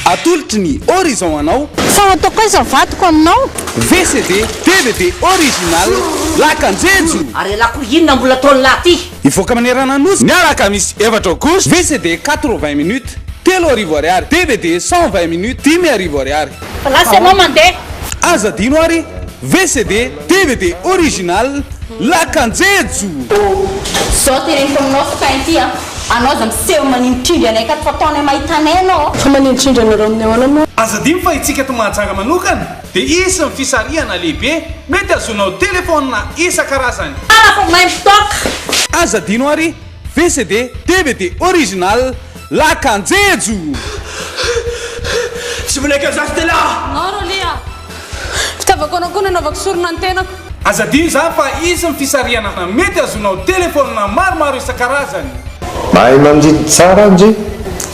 atolotry ny horizon anao fa ataoko iza vatoko aminao VCD DVD original lakanjejo ary alako inona mbola taony laty ivoaka manerana nosy miaraka misy efatra couche VCD 80 minutes 3 ariary DVD 120 minutes 10 ariary place anao mandeha aza dino ary VCD DVD original lakanjejo zao tereniko aminao fakainty anao za miseho maninitindry anay ka fataonay mahitanay anao fa maninitindry anareo aminay anao aza dimy fa itsika to mahatsara manokana dia isy ny fisariana lehibe mety azonao telefônina isan-karazany fa mahay mitoka aza dino ary VCD DVD original lakanjejo tsy voleky azazy tela naro lia fitaovako anao koa nanaovako sorona ny tenako aza dino zany fa isy ny fisariana mety azonao telefônina maromaro isan-karazany mahay mandidy tsara ndry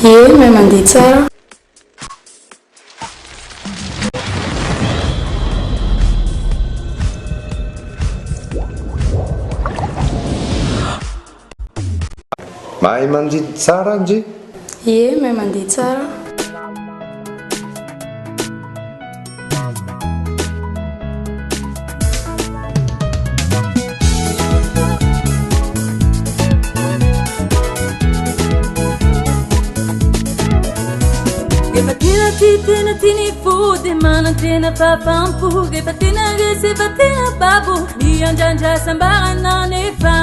e mahay mandidy tsara mahay mandidy tsara ndry e mahay mandidy tsara Tena tini fude mana tena papampu Gepa tena geseva tena babu Dianjanja sambara na nefa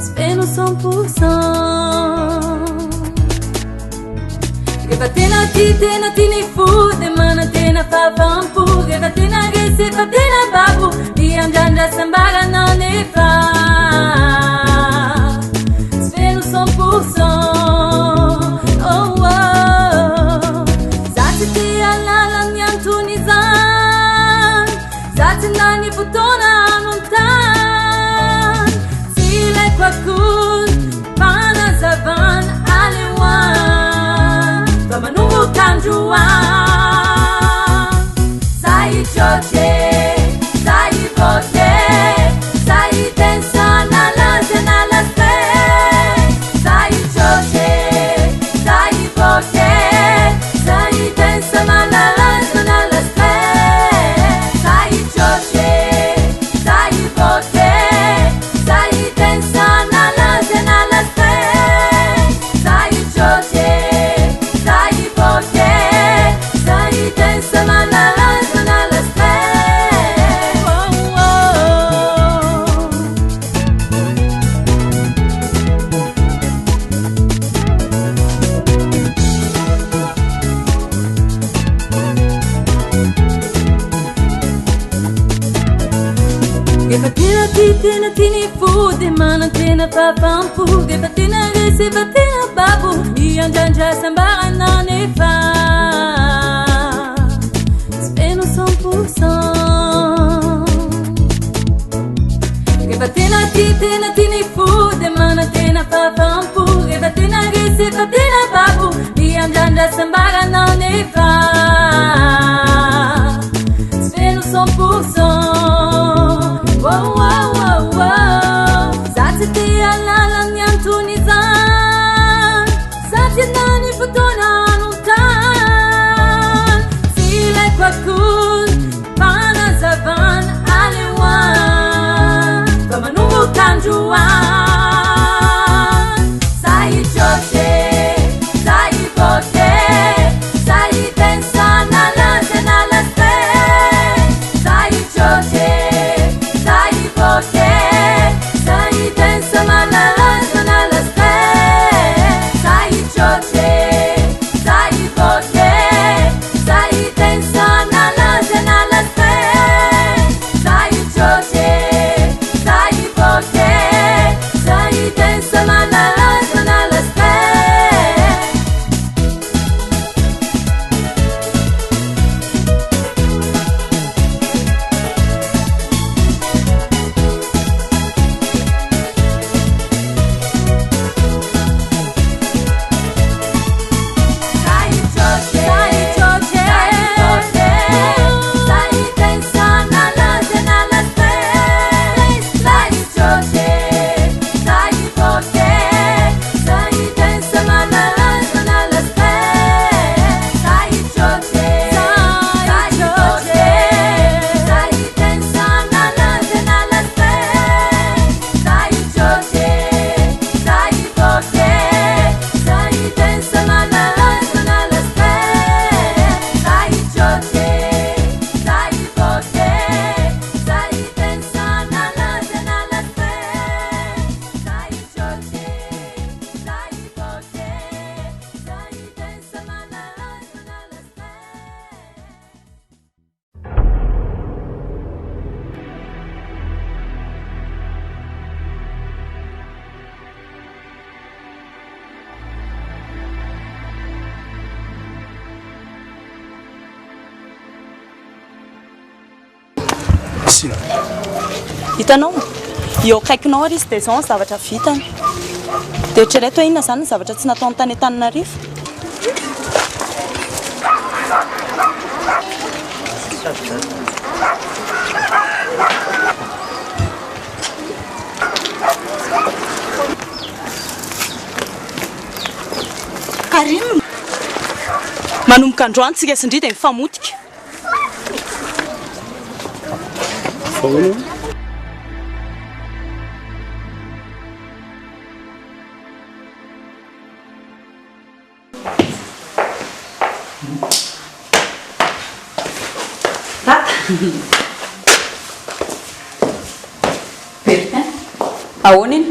Speno 100% Gepa tena tini fude mana tena papampu Gepa tena geseva tena babu Dianjanja sambara na nefa Speno 100% Nani putona montan Sile kwa kun Pana zavan alewan Pamanungu kanjuan Sai choche Sai bote Sai tensa Nalaze nalaste Sai choche Sai bote Sai tensa Nalaze nalaste Tena tini fude mana tena papampu Gepa tena reseva tena babu Dianjanja sambara na nefa Speno 100% Gepa tena tini fude mana tena papampu Gepa tena reseva tena babu Dianjanja sambara na nefa Speno 100% Wow, wow, wow, wow. Zati alalan yang tunizan Zati nani putona nutan Sila kwa kun Pana zavan alewan Pamanungu kanjuan Sai choche Sai bote Sai tensa Nalaze nalaste Sai choche Sai tensa nalaze nalaste Sai choche Sai bote Sai tensa nalaze nalaste Sai choche Sai bote Sai tensa nalaze nalaste Sino? Hitanao eo akaikinao ary izy dia izao ny zavatra vitany dia ohatrereto inona izany ny zavatra tsy nataony tany Antananarivo. Karim manomboka androany tsika sindry dia mifamotika. Bertin, ahoana iny?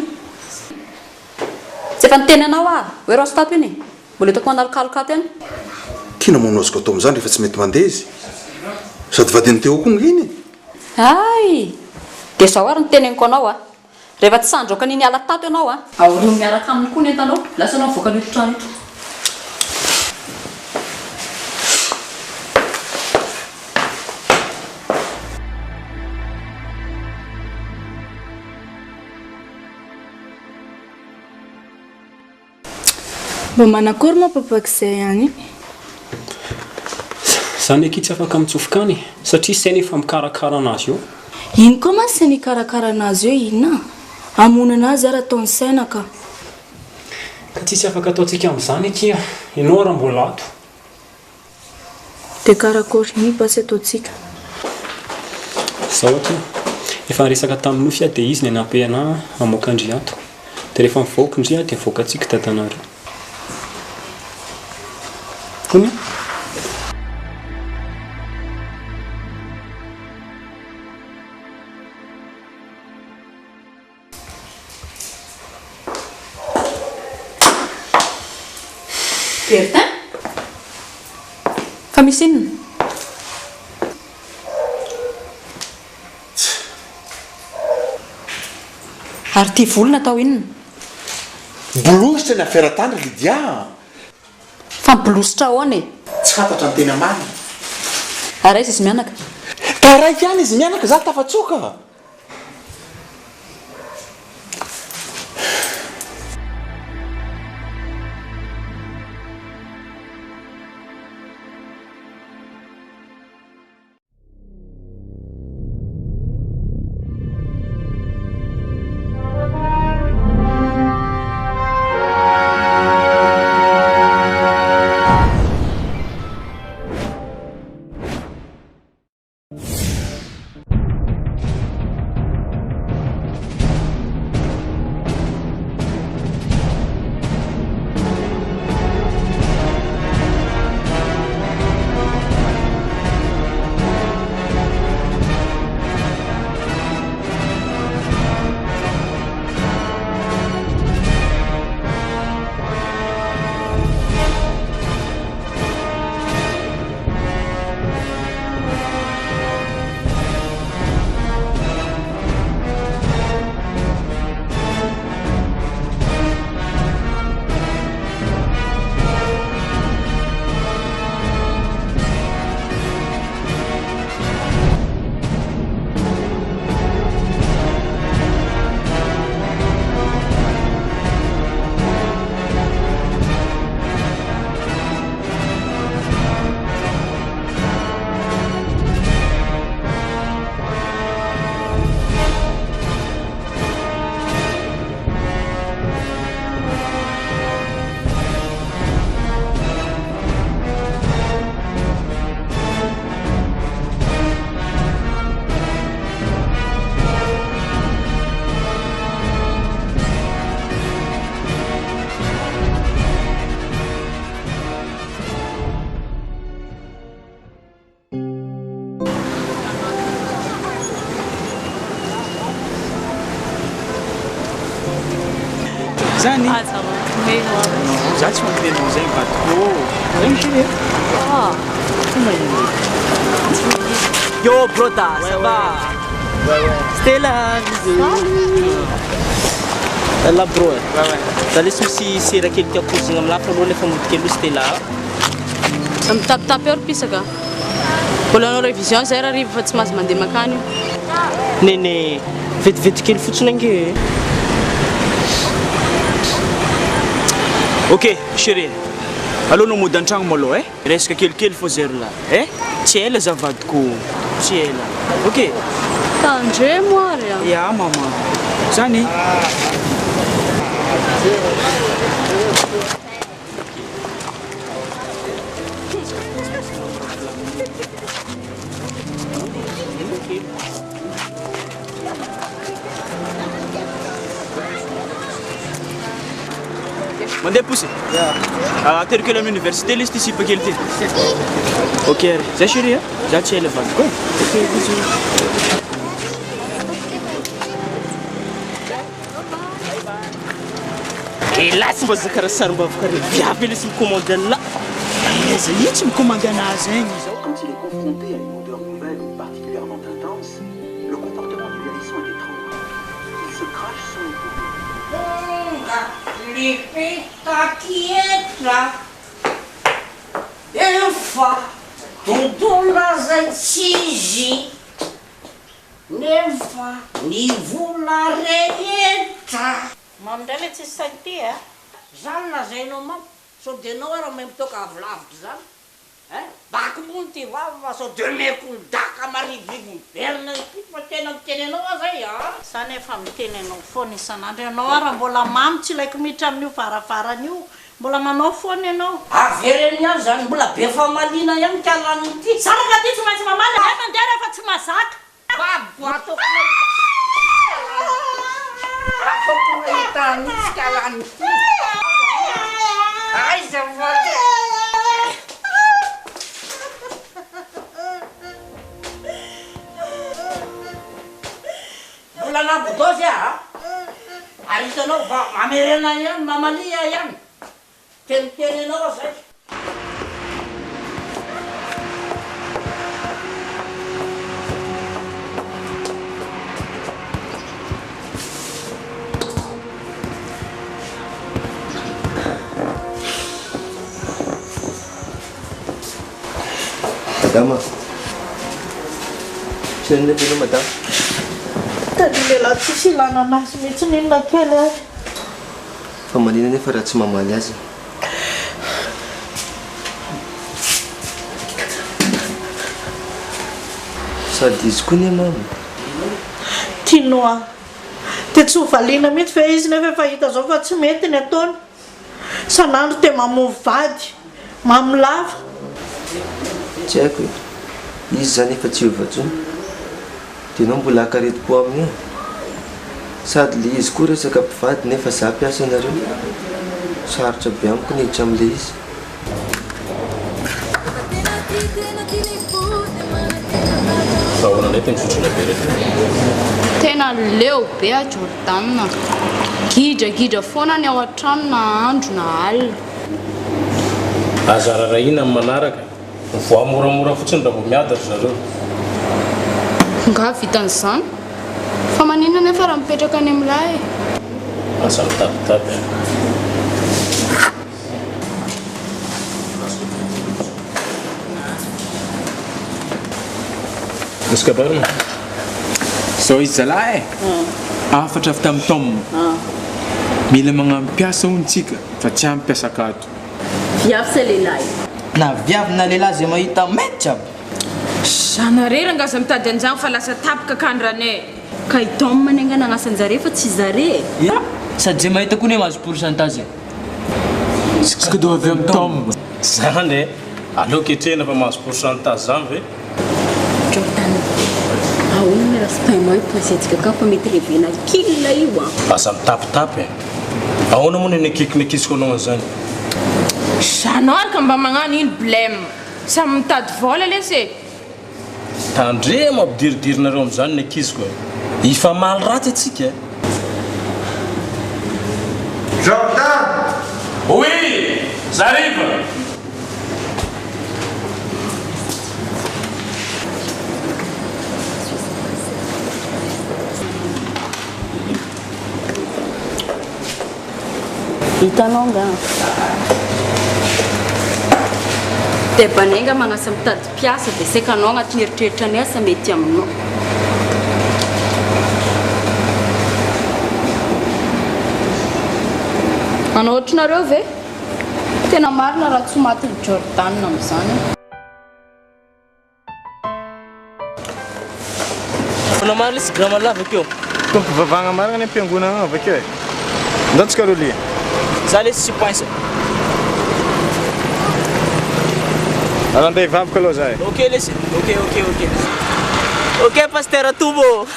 Tsy efa niteny anao hoe rostato iny mbola hitako analokaloka tena. Kina manoziko atao amin'izany rehefa tsy mety mandeha izy sady vadiny teo koa nginy. Ay dia zao ary niteneniko anao rehefa tsy sandroka niny ala tato ianao aoriho miaraka aminy koa ny entanao lasa anao voaka niditra nito. Mba manakory moa papak'izay ihany. Zany eky tsy afaka mitsofoka any satria saina efa mikarakara anazy eo. Ino koa mantsy saina ikarakara anazy eo inona? Hamono anazy ary ataony saina ka. Ka tsy afaka ataontsika amin'izany eky ianao raha mbola ato. Dia karakory iny basy ataontsika. Zao ohatra efa niresaka tamin'ny nofy dia izy ny anampy anahy hamoaka Andriato. Dia rehefa mivoaka Andria dia mivoaka antsika dadanareo. Konia? Bertin? Fa misy inona? Ary ty volona atao inona? Bolositra ny aferatandra Lydia. Fa mibolositra ahoana e? Tsy fantatra ny tena marina. Ary aiza izy mianaka? Taraiky ihany izy mianaka za tafatsoka. Zany? Za tsy mampireno zay mivadiko. Zay mishiny. Yo broda, ça va? Stella, la bro. Za lesy misy sera kely tiako kozigna am'lafa aloha nefa mody kely Stella. Mitapitapy eo ry pisaka. Mbola anao révision zay raha riva fa tsy mahazo mandeha makany io. Nene vetivety kely fotsiny ange. Ok, chérie. Allô no mody an-tragno malô resaka kelikely fô zay rola tsy ela zavadiko tsy ela. Ok. Tandre moary a. Ya maman. Zany. Mandeha poussé. Aterikely amin'ny université le izy ty sipa kely ty. Ok, zay chérie za tsy ela vadiko. Ok, bisous. Hélas, mba zakara sarim-bavaka re viavy ile sy micommande là. Aiza io tsy micommande anazy igny. Quand il est confronté à une odeur nouvelle ou particulièrement intense, le comportement du hérisson est étrange. Il se crache son Lipita quieta. Efa tontolo zay ts'izy nefa ny vola rehetra. Mandray le tsisy saity zany lazainao mamy sao de anao raha mahay mitoka avilavitra zany baka mony ty vava sao de meko daka marivivy miverina ty fa tena miteny anao zay zany efa miteny anao foana isan'andro anao raha mbola mamy tsy laiko miditra amin'io farafaran'io mbola manao foana anao avereny ihany zany mbola be famalina ihany kalany ty saraka ty tsy maintsy mamaly ay mandeha rehefa tsy mazaka baboatoko Tani sekarang ay semua bulan apa dos ya hari itu no mamerena yan mamalia yan ten no saya Madame, sino na dito, madam? Tadi lela sisilanan nasi mihitsy ninona kely ay. Fa manina nefa raha tsy mamaly azy. Sady izy koa ne mama. Tinoa. Te tsy hovaliana mihitsy fa izy nefa efa hita zao fa tsy mety ny ataony. Sanandro te mamovo vady, mamolava. Tsy haiko izy zany efa tsy ovatsony dia anao mbola akaretim-po aminy sady le izy koa resaka mpivady nefa za mpiasa anareo sarotra be amiko ny hiditra amin'le izy tena leo be a Jordan gidragidra foana ny ao an-trano na andro na alina aza rarahina amin'ny manaraka voa moramora fotsiny raha vao miadatra zareo nga vitan'izany fa manina nefa raha mipetraka any amin'ilay asa mitapitapy misy kabarina zao izy zalahy afatra avy tamin'ny taomina mila magnampiasa ontsika fa tsy ampiasa akato viavy sa lehilahy na viavy na lehilahy zay mahita mety aby zanarera angaza mitady anjagno fa lasa tapaka kandranay ka itom manenga nagnasanjare fa tsy zare sady zay mahita koa ne mahazo pourcentage tsika do avy amin'ny taomina zany aleo ketrehina fa mahazo pourcentage zany ve Jordan ahoana ny raha sy posetika ka fa mety revena kila io asa mitapitapy ahoana moa ny ekikiko anao an'izany zanao araka mba magnano ino blème samy mitady vola lesy tandre mampidiridirinareo amin'izany ny akiziko ifa maly raty atsika Jordan! Oui, j'arrive. hitanao nga dia banenga magnasa mitady piasa dia seka anao agnatin'ny eritreritra ny asa mety aminao Anao ohatranareo ve? Tena marina raha tsy maty Jordan amin'izany. Fona maro lesy grama lava akeo. Tompivavagna marina ny ampiangonana avakeo e. Ndatsika aloha lia. Za lesy tsy poinsa. Andeha hivavaka aloha zahay. Ok lesy. Ok. Ok pasteur Tumbo.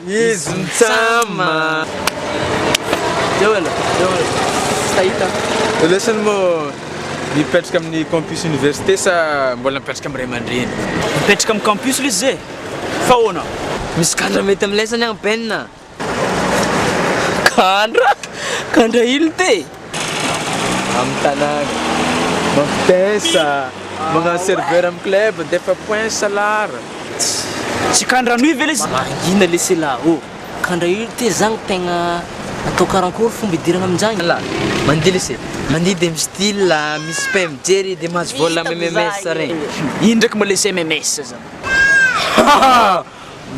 Izy mitsama. Dewela. Sahita. Lesany moa mipetraka amin'ny campus université sa mbola mipetraka amin'ny ray aman-dreny? Mipetraka amin'ny campus lesy zay. Fa ahoana? Misy kandra mety amin'ny lesany agny benina. Kandra ilo te. Amin'ny tanàna. Mampitesa, mga serveur amin'ny club, defa point salara. Tsy kandra nuit ve lesy? Mangina lesy là-haut. Kandra ilo te zagny tegna atao karankory fomba idirana amin'izany. Là, mandeha lesy. Mandeha de amin'ny style misy pain mijery de mahazo vola MMS regny. Ino ndraiky ma lesy MMS zany?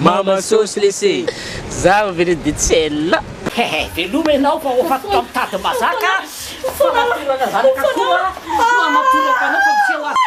Mama sauce lesy. Za vele de tsela. Veloma ianao fa ofatiko amin'ny tady mazaka. Fanatirana zanaka koa. Mamatoraka anao fa miseho azy.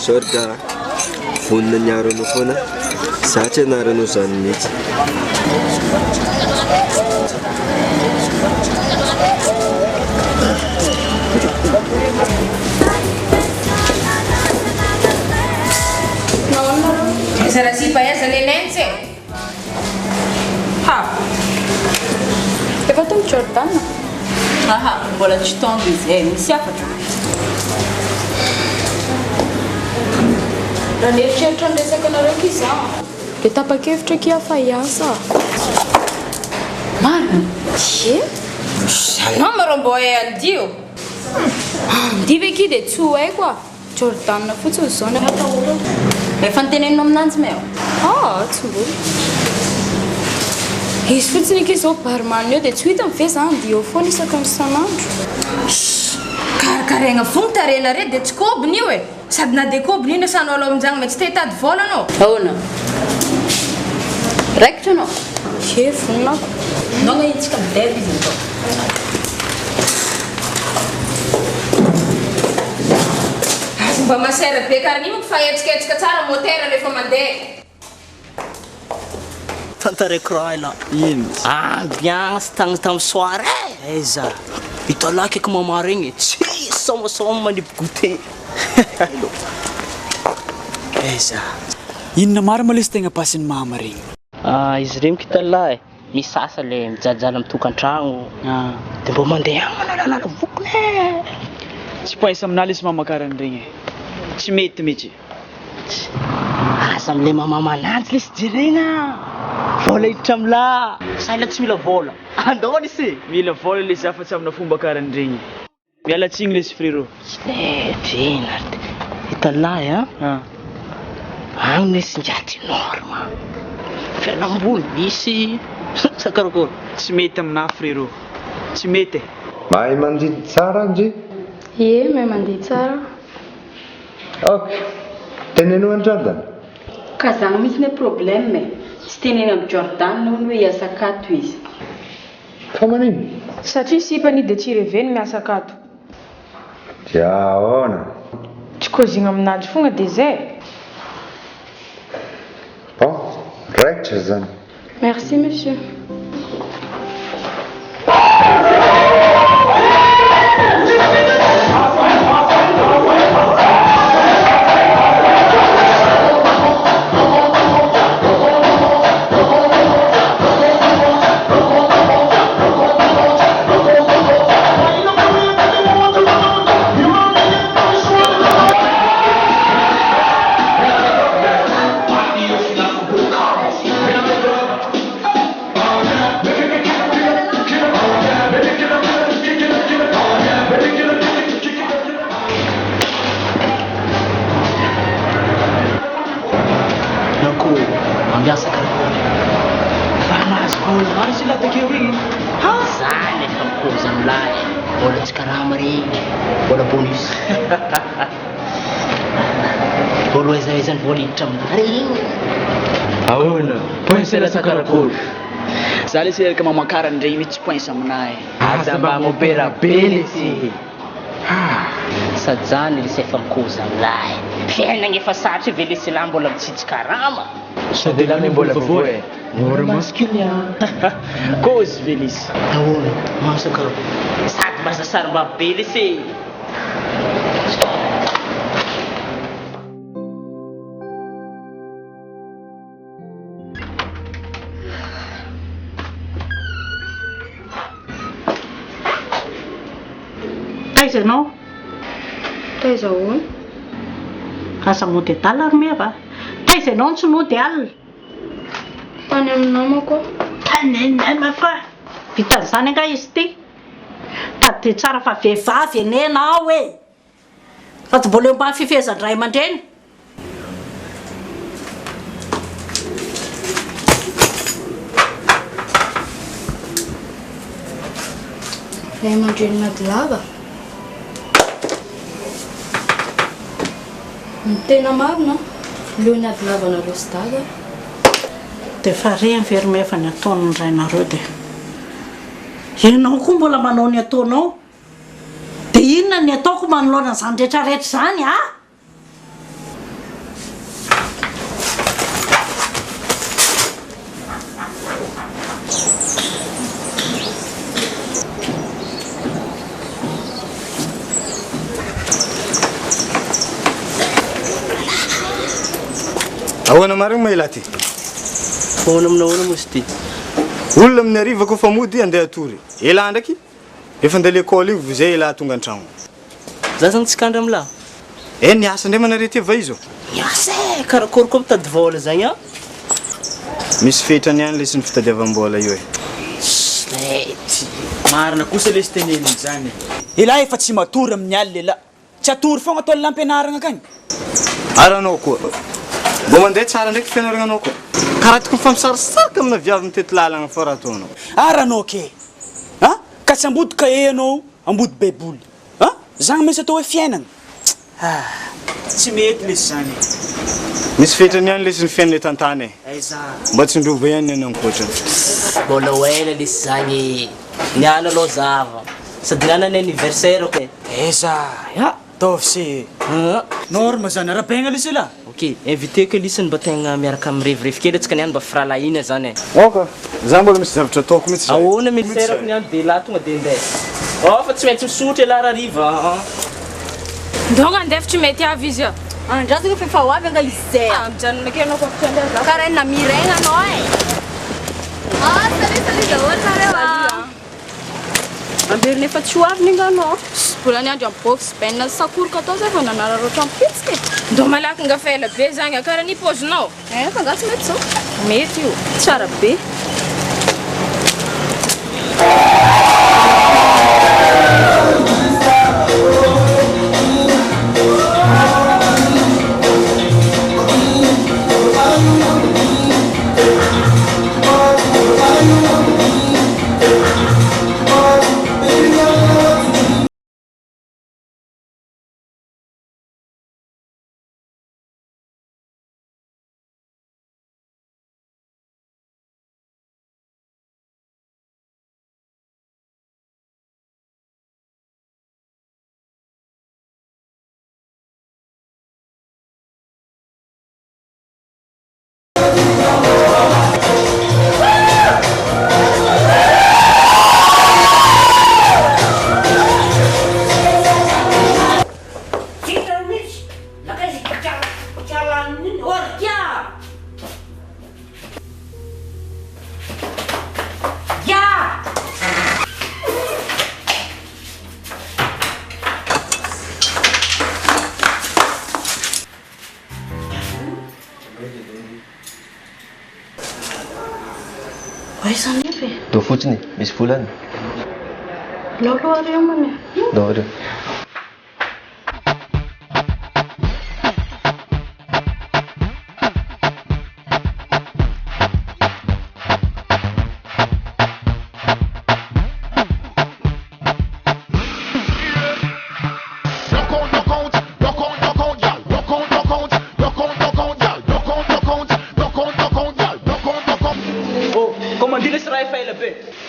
Sorda vonina niaro anao foana, zatra ianaranao zany mihitsy. Sarà si paese le lenze? Efa tonga Jordan. Mbola tsy tonga izy misy afatra. Raha nieritreritra ny resaka anareo kiza dia tapa-kevitra ki hafa hiasa. Marina? Ye? Anao marao mbô hay andio. Andiva ki dia tsy ho haiko a. Jordan fotsiny izao ny hatahorana. Efa nitenenino aminanjy meo? Tsy mbola. Izy fotsiny ki izao barman eo dia tsy hita mive za andio foana isaka ny sanandro. Karakaraigna fogna tarena re dia tsy kobiny io e. Sady na dia kobiny io nasanao aloha amin'izany mety te hitady vola anao. Ahoana? Raikitra anao? Ye, voninako. Nona itsika mideva izy itao. Mba masera be karany io fa hetsiketsika tsara motera rehefa mandeha. Tantaraiko raha ila. Ino? Ambiance tamin'ny soirée. Eza. Italahy kaiky mama regny. Tsy somosoma manipy goûter. Eza. Inona maro ma lesy tegna pasin'ny mama regny? Izy regny kitalahy. Misasa le mijajala amin'ny tokantragno. Dia mba mandeha manalala vokony. Tsy poinsa aminahy lesy mama karan'iregny. Tsy mety mihitsy. Asa am'le mama mananjy lesy jerena. Vola hiditra amila. Saila tsy mila vola. Andao lesy. Mila vola lesy afa-tsy amina fomba karan'iregny. Miala tsiny lesy frérot. Tena. Hitalahy agny lesy ngiaty norma. Fialamboly misy. Sakarakôry. Tsy mety aminahy frérot. Tsy mety. Mahay mandidy tsara ndry. Ie, mahay mandeha tsara. Ok, teneno an-drandana. Ka zany misy ny problème tsy teneny amin'ny Jordan noho ny hoe hiasa akato izy. Fa manino? Satria sipany dia tsy reveny miasa akato. Dia ahoana? Tsy kozina aminanjy fonga dia zay. Bon, raitra zany. Merci monsieur. Ahoana? Poinsela sakarakolo. Za le seraka mamakarany regny mihitsy poinsa aminahy. Aza mba mopera be lesy. Sady zany le sefa mikoza aminahy. Fiainagna efa sarotry ve lesy lahy mbola mitsitsy karama. Sady lahy mbola vovoe. Mora masculia. Kozy ve lesy. Ahoana? Masakarakolo. Sady mbaza saromba be lesy. Taiza ianao? Taiza ahoana? Asa mody adala ary meva. Taiza ianao ny tsy nody alina? Tany amin'ny namako. Tany fa vitan'izany anga izy ty. Tady dia tsara fa vehivavy enenao e. Fa tsy mbola eo mba fifezan-dray aman-dreny. Ray aman-dreny Madilava. Ny tena marina, leo ny adilavanareo sy dada. Dia fa reny very mefa ny ataon'ny rainareo dia. Ianao koa mbola manao ny ataonao. Dia inona ny ataoko manoloana izany rehetrarehetra izany a? Ahoana marigny mahila ty? Ahoana aminahoana mosy ty? Olona amin'ny ariva koa fa mody andeha atory. Ela ndraiky? Efa andeha l'école igny vozay ela tonga an-tragno. Za zany tsy kandra amila. Niasa ndray manarety ava izy. Niasa karakory koa mitady vola zagny a. Misy fetrany ihany lesy ny fitadiavam-bola io e. Mety. Marina kosa lesy teneniny zany. Elahy efa tsy matory amin'ny alina elahy. Tsy atory foagna atao lampianaragna akagny. Aranao koa. Mbo mandeha tsara ndraiky fianarananao koa. Karaha tokony fampisarisarika amina viavy mitety lalagna fa raha ataonao. Aranao ke. Ka tsy ambody kahe anao, ambody baiboly. Zagny misy atao hoe fiainana. Tsy mety lesy zany. Misy fetrany ihany lesy ny fiainana tantany e. Aiza. Mba tsy ndrova ihany ny anankoatra. Mbola hoela lesy zagny. Niana aloha zava. Sady niana ny anniversaire ko. Aiza. Taovy se. Norma zany arabaigna lesy lahy. Ok, invité que lisany mba tegna miaraka mirevirevy kely atsika niany mba firalahina zany e. Ok, za mbola misy zavatra ataoko mihitsy. Ahoana miserako niany dia lahy tonga dia ndeha. Fa tsy maintsy misotra lahy riva. Ndonga andefa tsy mety avy izy. Andrasaka fa ho avy anga izy zay. Mijanona kely anao koa andeha. Karaha na miregna anao e. Salut daholo nareo. Ambery nefa tsy ho avy ninga anao. Mbola niandro amin'ny box ben sakorika atao zay fa nanararoatra amipitsika. Ndo malaky nga fa ela be zagny karaha ny pozinao. Fa nga tsy mety zao. Mety io. Tsara be. Aiza nefy? Dao fotsiny, misy volany. Laoloha reo mane. Dao reo.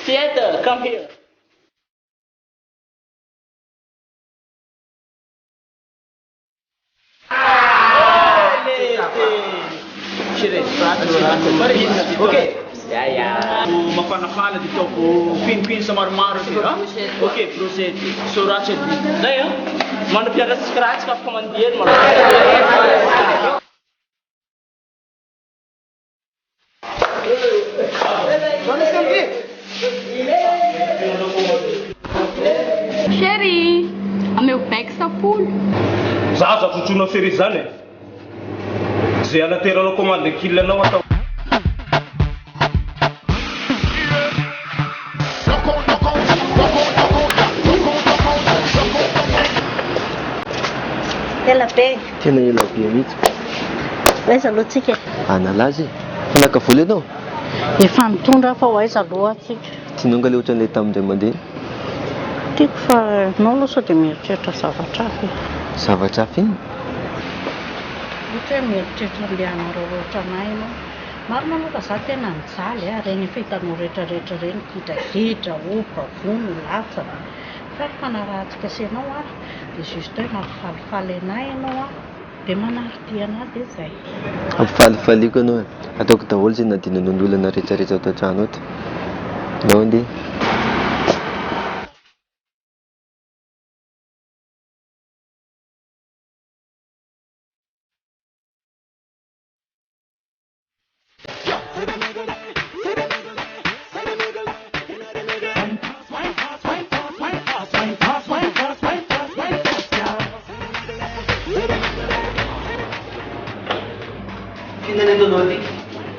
Theater, come here. Okay. Mafanafana ditaoko pinipinsa maromaro ty ha. Okay, proceed. Soratra edy. Zay ha. Manampiara scratch ka afaka mandeha maromaro. Chérie, ameo bec sa folo. Zaza tsotsona fery zany e. Zay anateranao commande killanao atao. Ela be. Tena ela be mihitsy. Aiza aloha tsika? Analazy e. Fanaka vola ianao? Efa mitondra fa ho aiza aloha tsika. Tinonga le ohatran'ilay tamin'izay mandeha. Tiako fa anao aloha sao dia mieritreritra zavatra hafa. Zavatra hafa iny? Ohatra hoe mieritreritra andehanareo rehetra anay ianao. Marina aloha fa za tena mijaly ary eny efa hitanao rehetrarehetra ireny kidragidra, opa, vono, latsa. Fa fanarahantsika sy ianao a dia juste hoe mampifalifaly anay ianao a dia manarity anazy dia izay. Ampifalifaliako ianao e. Ataoko daholo izay nadinanao ny olana rehetrarehetra ato an-trano ato. Nao andeha.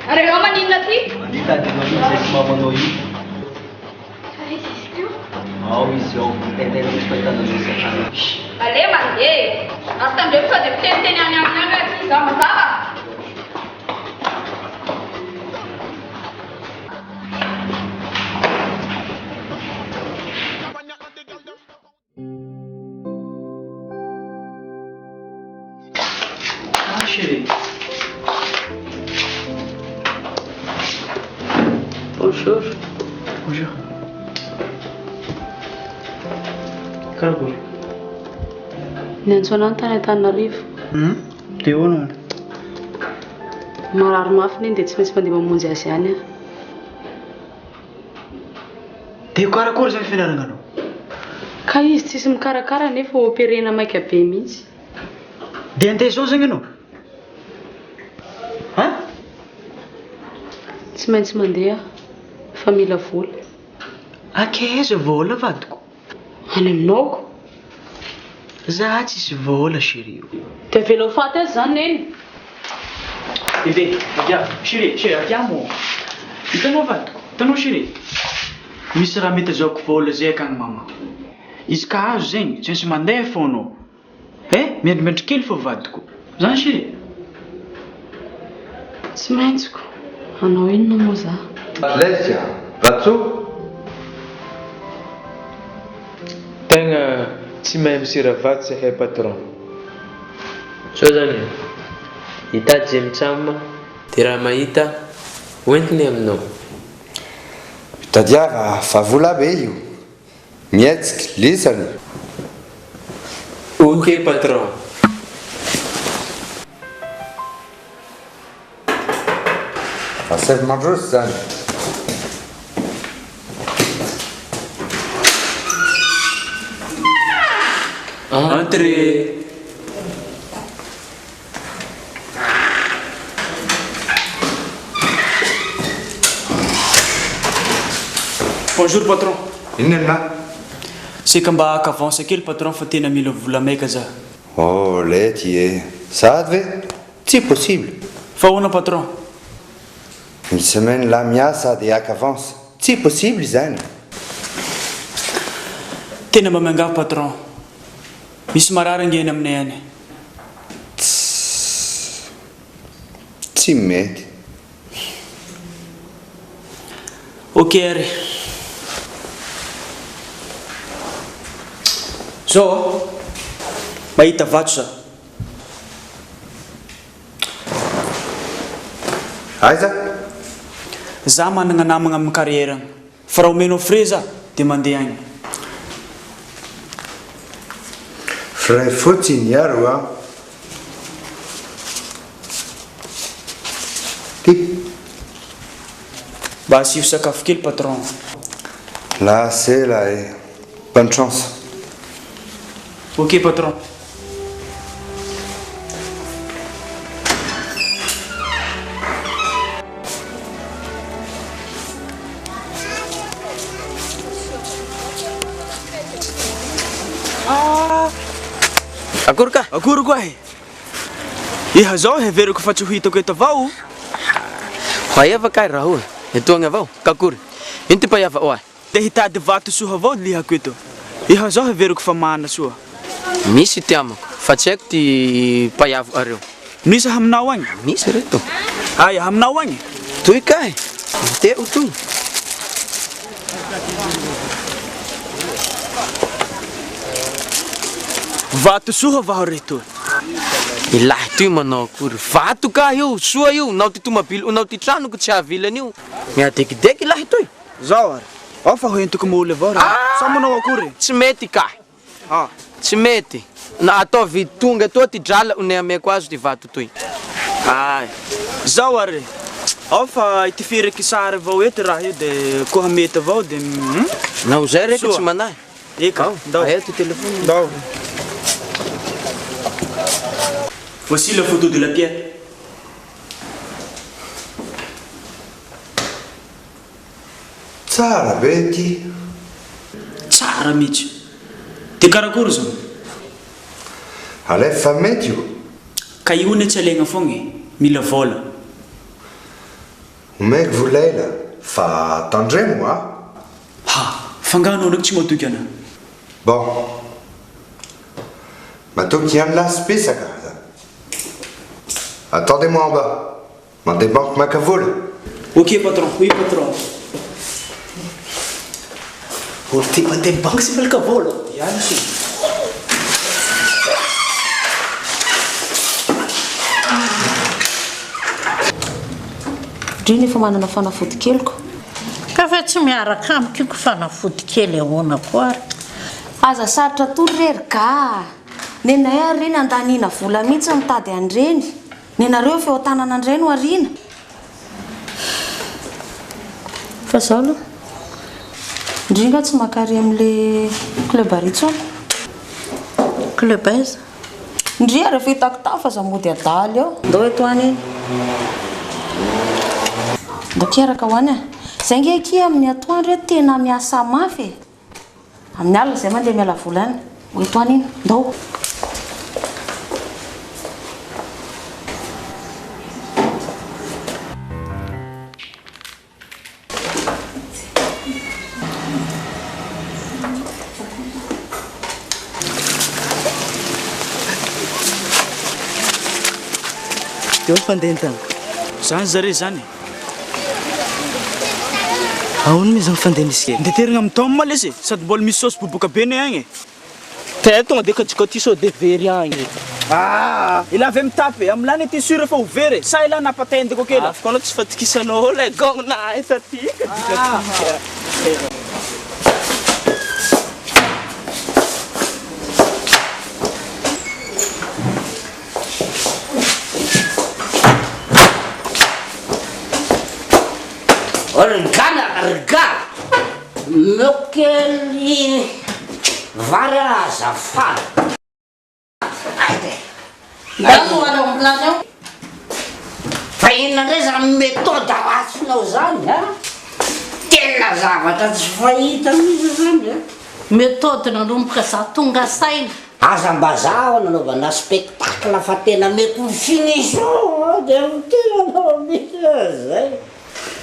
Arriviamo a Ninati? Ditati non mi sei mamma io. Oh, mi sono intendendo rispettando le mie Ale, ma che? Asta de fa de tente neanche ci siamo stava. Chérie. Bonjour. Bonjour. Cargo. Niantsona tany Antananarivo. Dia hoana? Marary mafy iny dia tsy maintsy mandeha mamonjy azy ihany a. Dia karakory izay fianarana anao? Ka izy tsisy mikarakara nefa operena maika be mihitsy. Dia andeha izao zany ianao? Ha? Tsy maintsy mandeha fa mila vola. Akaiza vola vadiko? Any aminaoko. Za tsisy vola chérie. Dia velao faty azy zany neny. Bébé, viens, chérie, viens mo. Hitanao vadiko, hitanao chérie. Misy raha mety azahoako vola zay akagny mama. Izy ka azo zegny, tsy maintsy mandeha foanao. Miendrimendry kely fa vadiko. Zany chérie. Tsy maintsiko. Anao inona moa za? Lesia, Vatso. Tegna tsy mahay misiravato zahay patron. So zany hitady zay mitsama dia raha mahita hoentiny aminao. Tadiava fa vola be io. Mietsika lisany. Ok patron. Asef mandrosy zany. Entrez. Bonjour patron. Inona? Sika mba akavance kely patron fa tena mila vola maika za. Oh, lety e. Sady ve? Tsy possible. Fa hoana patron? Une semaine la miasa dia avance. Tsy possible izany. Tena mba miangavy patron. Misy marary angeny aminay any. Tsy mety. Okey ary. Zao mahita vato sa. Aiza? Za manana namagna amin'ny carrière. Fa raha omenao freza dia mandeha agny. Fray fotsiny aro a. Ty. Mba asio sakafo kely patron. Là c'est là et bonne chance. Ok patron. Akory ka? Akory koa e. Iha zao heveriko fa tsy ho hitako eto avao. Paiava kay raha etoagna avao. Kakory? Ino ty paiava oa? Dia hitady vato soa avao lihako eto. Iha zao heveriko fa mana soa. Misy ty amako, fa tsy haiko ty paiava areo. Misy aminao agny? Misy reto. Aya, aminao agny? Toy kay. Teo toy. Vato soa va reto. Ilahy toy manao akory. Vato ka io, soa io. Nao ty tomabilo, nao ty trano ko tsy avilany io. Miadekideky ilahy toy. Zao ary. Ao fa hoentiko moly avao re. Sa manao akory? Tsy mety ka. Tsy mety. Na atao vidy tonga toa ty drala une ameko azo ty vato toy. Ay. Zao ary. Ao fa itifiriky sary avao eto raha io dia koa mety avao dia Nao zay reky tsy manahy. Eka, ndao. Aia ty telefone. Ndao. Voici la photo de la pièce. Tsara be ty. Tsara mihitsy. Ty karakory zao? Alefa mety io. Ka io ne tsy alaigna foagna e. Mila vola. Omeko volaila fa tandremo a. Ha, fangahanao ndraiky tsy mahatoky ana. Bon. Matoky ihany lasipesaka. Attendez-moi en bas. Mandébanque ma cavola. Ok patron, oui patron. Olo ty mandeha banky sy malaka vola. Ihany sy. Dry nefa manana fanafody keliko. Ka fa tsy miaraka amiko fanafody kely ahoana koa ary. Aza sarotra tory rery ka. Nenay ary reny andanina vola mihitsy mitady andreny. Nenareo feo tanana andreny ho arina. Fa zao aloha. Ndringa tsy makary amin'le club aritso. Club aiza? Ndria rehefa hitako tao fa za mody adaly ao. Ndao eto any. Ndao kiaraka ho any. Zay nge kia amin'ny atoandro tena miasa mafy. Amin'ny alina zay mandeha miala vola any. Eto any. Ndao. Teo fandeha tagna. Zany zare zany. Ahoana mi zany fandeha nisy kely? Ndeterigna amin'ny tôma lesy sady mbola misy saosy boboka be ne agny. Te tonga dia katsika so de very agny. Ila avy mitapy amilany ty sûr fa overy. Sa ila napatendiko kely. Afaka anao tsy fatikisanao le gongna efa ty. Regarde, lequel vary azafady. Ndao anao amilany ao. Fa inona ndray zany méthode ratsonao zany a? Tena zavatra tsy fahita mihitsy zany a. Méthode nanomboka za tonga saina. Aza mba zaho nanaovana spectacle fa tena mety ho finition dia tena anao mihitsy zay.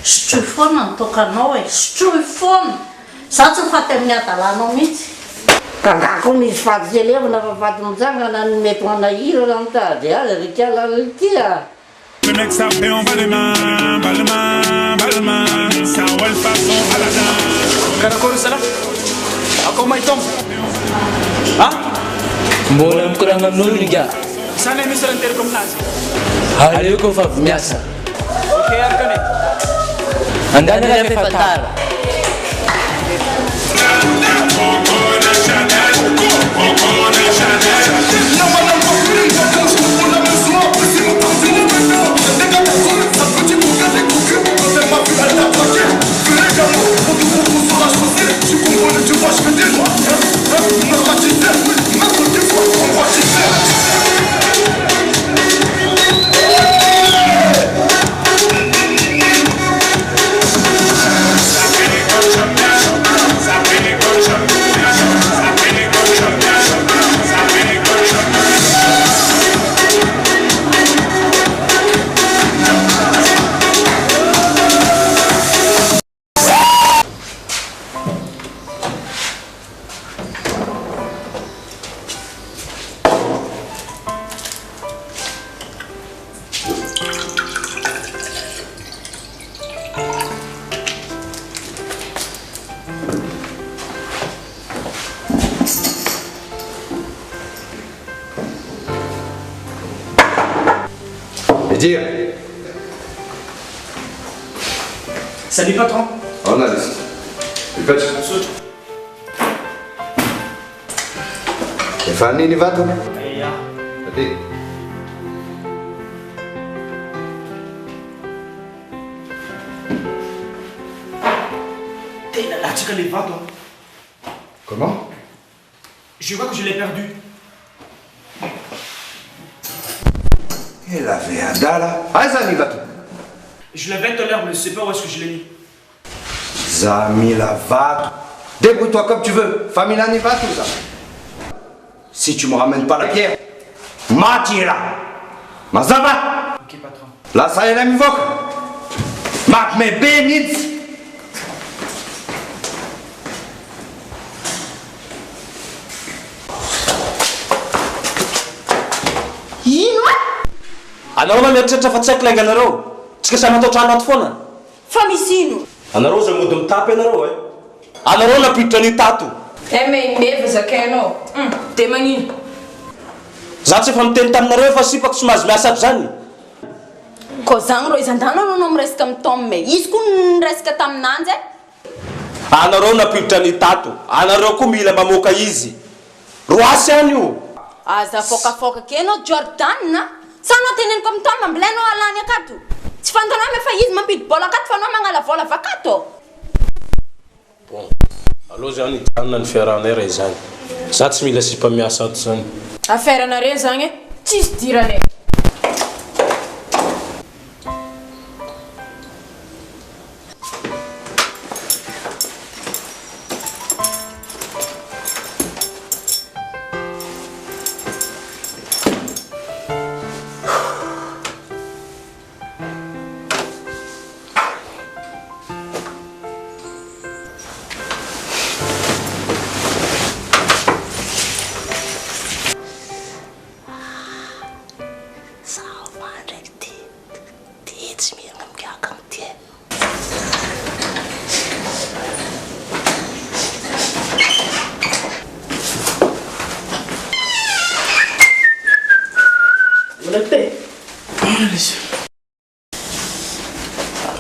sotroy foana ny tokanao e sotroy foana za tsy nifaty amin'ny adalanao mihitsy ka ngako misy faty zelevana fa faty mijangana ny mety manahira raha mitady azy rikalaltia. Le mec ça fait en balmain, ça roule façon Aladdin. Karakôry sala? Ako maitom. Ha? Mbola mikoragna amin'olo liga. Sana misy raha niteriko aminazy. Aleoko fa avy miasa. Okey, araka ne. Andana na efa tara. Dire. Salut patron. On a laissé. Ripety. Efa nini vato? Iya. Ady. Tena latsaka le vato. Comment? Je vois que je l'ai perdu. Elle avait un dala. Ah, ça n'y va tout. Je l'avais tout à l'heure, mais je sais pas où est-ce que je l'ai mis. Zami la va. Débrouille-toi comme tu veux. Famille n'y va tout ça. Si tu me ramènes pas la pierre, Matira. Mazaba. Ok, patron. Là, ça y est, la m'évoque. Marc me bénite. Anareo mametratra fa tsy haiko lainga anareo. Tsika samy atao trano ato foana. Fa misy ino? Anareo zay mody mitapy anareo e. Anareo napiditra ny tato. Meva zakainao. De magnino? Za tsy efa miteny taminareo fa sipako tsy mahazo miasa aby zany. Ko zany ro izan-dana anao miresaka amin'ny Tom. Izy koa niresaka taminanjy e. Anareo napiditra ny tato. Anareo koa mila mamoaka izy. Roasy any io. Aza fokafoka ke anao Jordan na? Sanao teneniko amin'ny Tom ambilainao alany akato. Tsy fantanao me fa izy mampidy bola akato fa anao magnala vola vakato. Bon. Aloha zany hijanona ny fiarahanay ray zany. Za tsy mila sipa miasa ato zany. Affaire nareo zany tsisy dirane.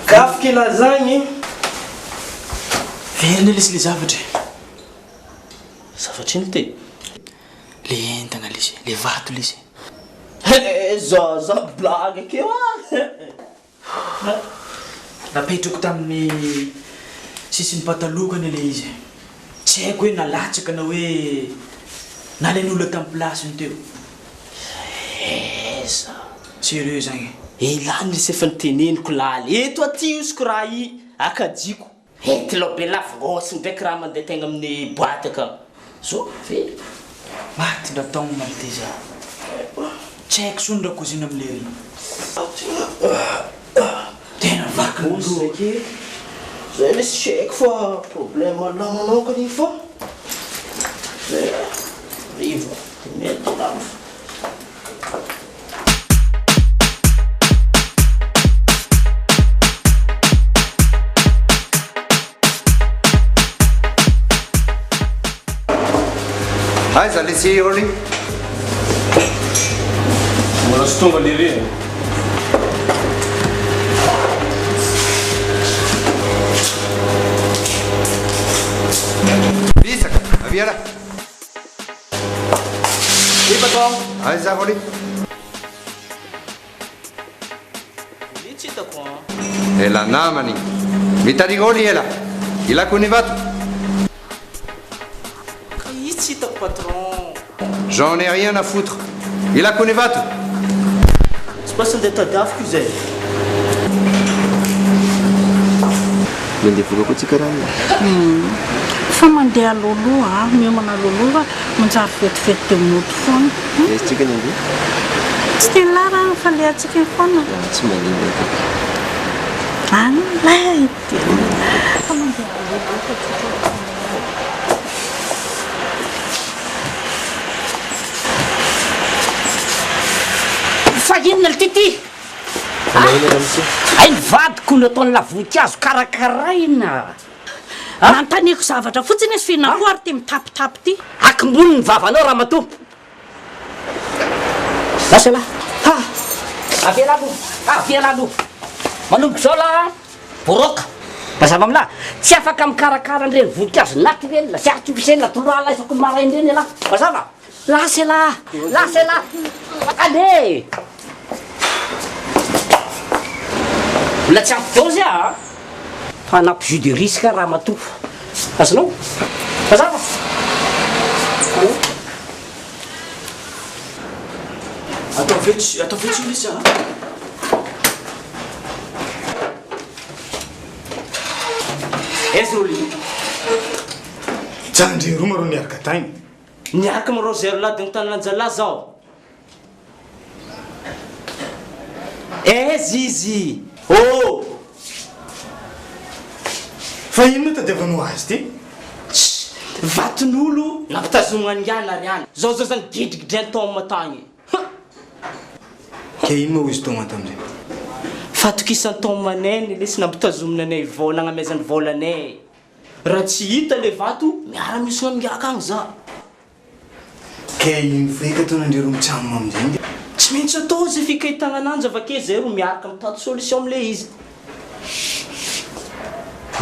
Kafky lazagny. Verina lesy le zavatra. Zavatra ino te? Le entana lesy, le vato lesy. Za blague akeo ah. Napetrako tamin'ny sisin'ny patalokany le izy. Tsy haiko hoe nalatsaka na hoe nalain'olona tamin'ny plasiny teo. Eza. Sérieux zagny. Elany lesy efa niteneniko laly. Eto aty usiko raha i akajiko. Entilo be lafigosy ndraiky raha mandeha tegna amin'ny boîte akao. So, fe. Maty ndra taogno malite za. Tsy haiko so ndra kozina am'le ry. Tena vacances aqui. Eles chegam fa problema não que nem fa. Vivo, medo lá. Aiza laissez Oli. Mbola sy tonga lery. Bisaka, avia là. Oui, patron. Aiza Oli. Itsy hitako. Ela namany. Mitariga Oli ela. Ilako ny vato. Ka itsy hitako patron. J'en ai rien à foutre. Ilako ny vato. Tsy basy andeha tadiafiko izay. Mandeha voaka koa tsika raha. Fa mandeha loloha, miomana loloha manjary vetivety teo moto foana. Tsika ny andeha? Tsy dia lara fa le atsika foana. Tsy mandeha ndraiky. Any lay dia. Fa mandeha loloha fa tsika. Fa inona le tity? Ay nivadiko no ataony lavonikazo karakaraina. Manontaniako zavatra fotsiny izy fihinako ary ty mitapitapy ty. Akimbony ny vavanao raha matoa. Lasa la. Avela aloha. Manomboka zao la boroka. Mazava amila tsy afaka mikarakara an'ireny voninkazo naturel, tsy artificiel natoral isako ny marainy reny la. Mazava. Lasa la. Ande. Mbola tsy ampy dose fa anampy jus de risque raha matoa. Azonao? Mazava. Atao vetsy izy Aiza Oli? Tandre roa marao niaraka tagny. Niaraka amin'ireo zero la dia nitany lanjala zao. Aiza izy? Oh! Fa ino no tadiavanao azy ty? Vaton'olo nampitazomana ihany ariany. Zao zany gidrigidreny tao amin'ny matagny. Ke ino moa izy tonga tam'izay? Fatokisan'ny tao maneny lesy nampitazomina anay vola nagnamezany volanay. Raha tsy hita le vato, miara misy namiaka agny za. Ke ino feka ataonandreo mitsamo am'izay? Tsy maintsy atao zay fikahitana ananjy avake zay ro miaraka mitady solution am'le izy.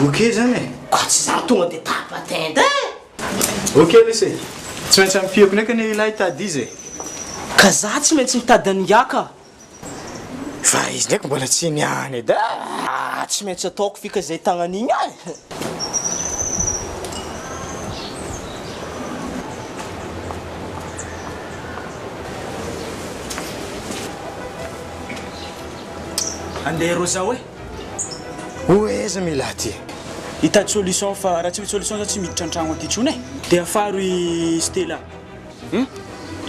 Ok zany e? Ka tsy za tonga dia tapatenda Ok lesy e. Tsy maintsy ampiako ndraiky ny ilahy hitady izy e. Ka za tsy maintsy mitady aniaka. Fa izy ndraiky mbola tsy niany eda. Tsy maintsy ataoko fika zay tagnan'igny ay. Andeha ro zao e? Oeza mila ty. Hitady solution fa raha tsy misy solution za tsy miditra an-tragno aty ntsony e. Dia afaro i Stella.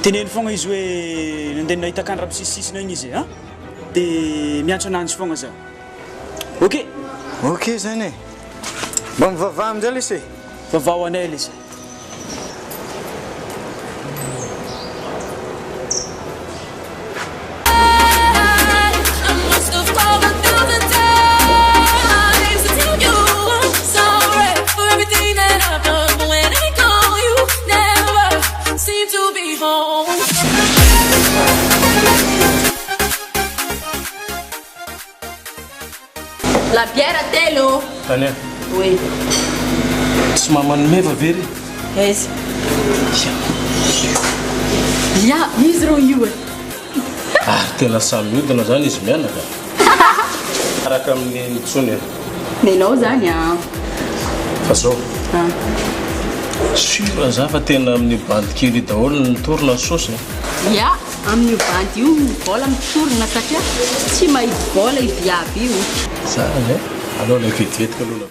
Teneny foagna izy hoe nandeha nahita kany ramosisisina igny izy e. Dia miantso ananjy foagna zaho. Ok? Ok zany e. Mba mivavaha amin'izay lesy e. Vavao anay lesy. La bière à telo. Tania. Oui. Tsy mamanome va very? Aiza? Ya, izy rô io e. Tena samiodina zany izy mianaka. Araka amin'ny nitsony. Menao zany Fa zao. Sura za fa tena amin'ny bandy kely daholo nitorona sosy. Ya, amin'ny bandy io vola mitorona satria tsy mahidy vola izy iaby io. Zany e. Alao ilay vetivetika aloha.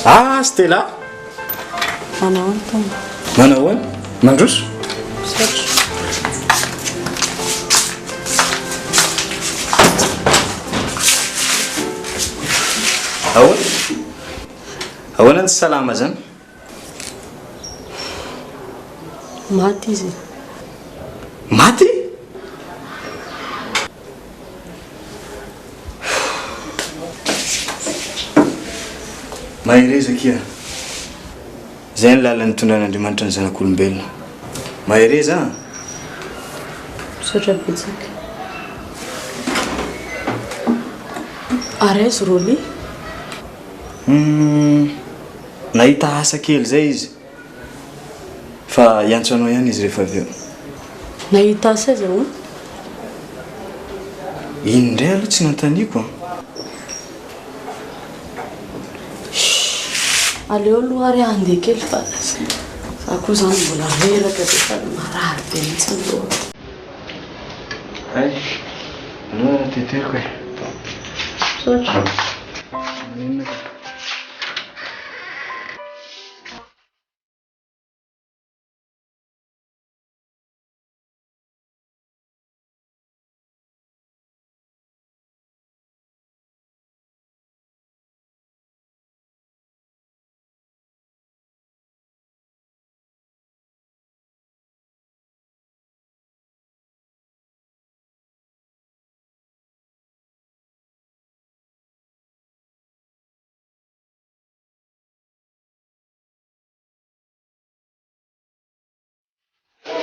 Ah, Stella. Manao any tomba. Manao ahoana? Mandroso? Saotra. Ahoana? Ahoana ny salama zany? Maty izy. Maty? Maherezaka ia. Zay ny lalany tondran'Andriamanitra ny zanak'olombelona. Mahereza? Saotra betsaka. Ary aiza Roly? Nahita asa kely zay izy. Fa iantso anao ihany izy rehefa avy eo. Nahita asa aiza ho? Iny indray aloha tsy nanontaniako. Aleo aloha ary andeha kely fa za koa zany mbola reraka dia fa marary be mihitsy ny lohako. Ay, anao teteriko e. Saotra.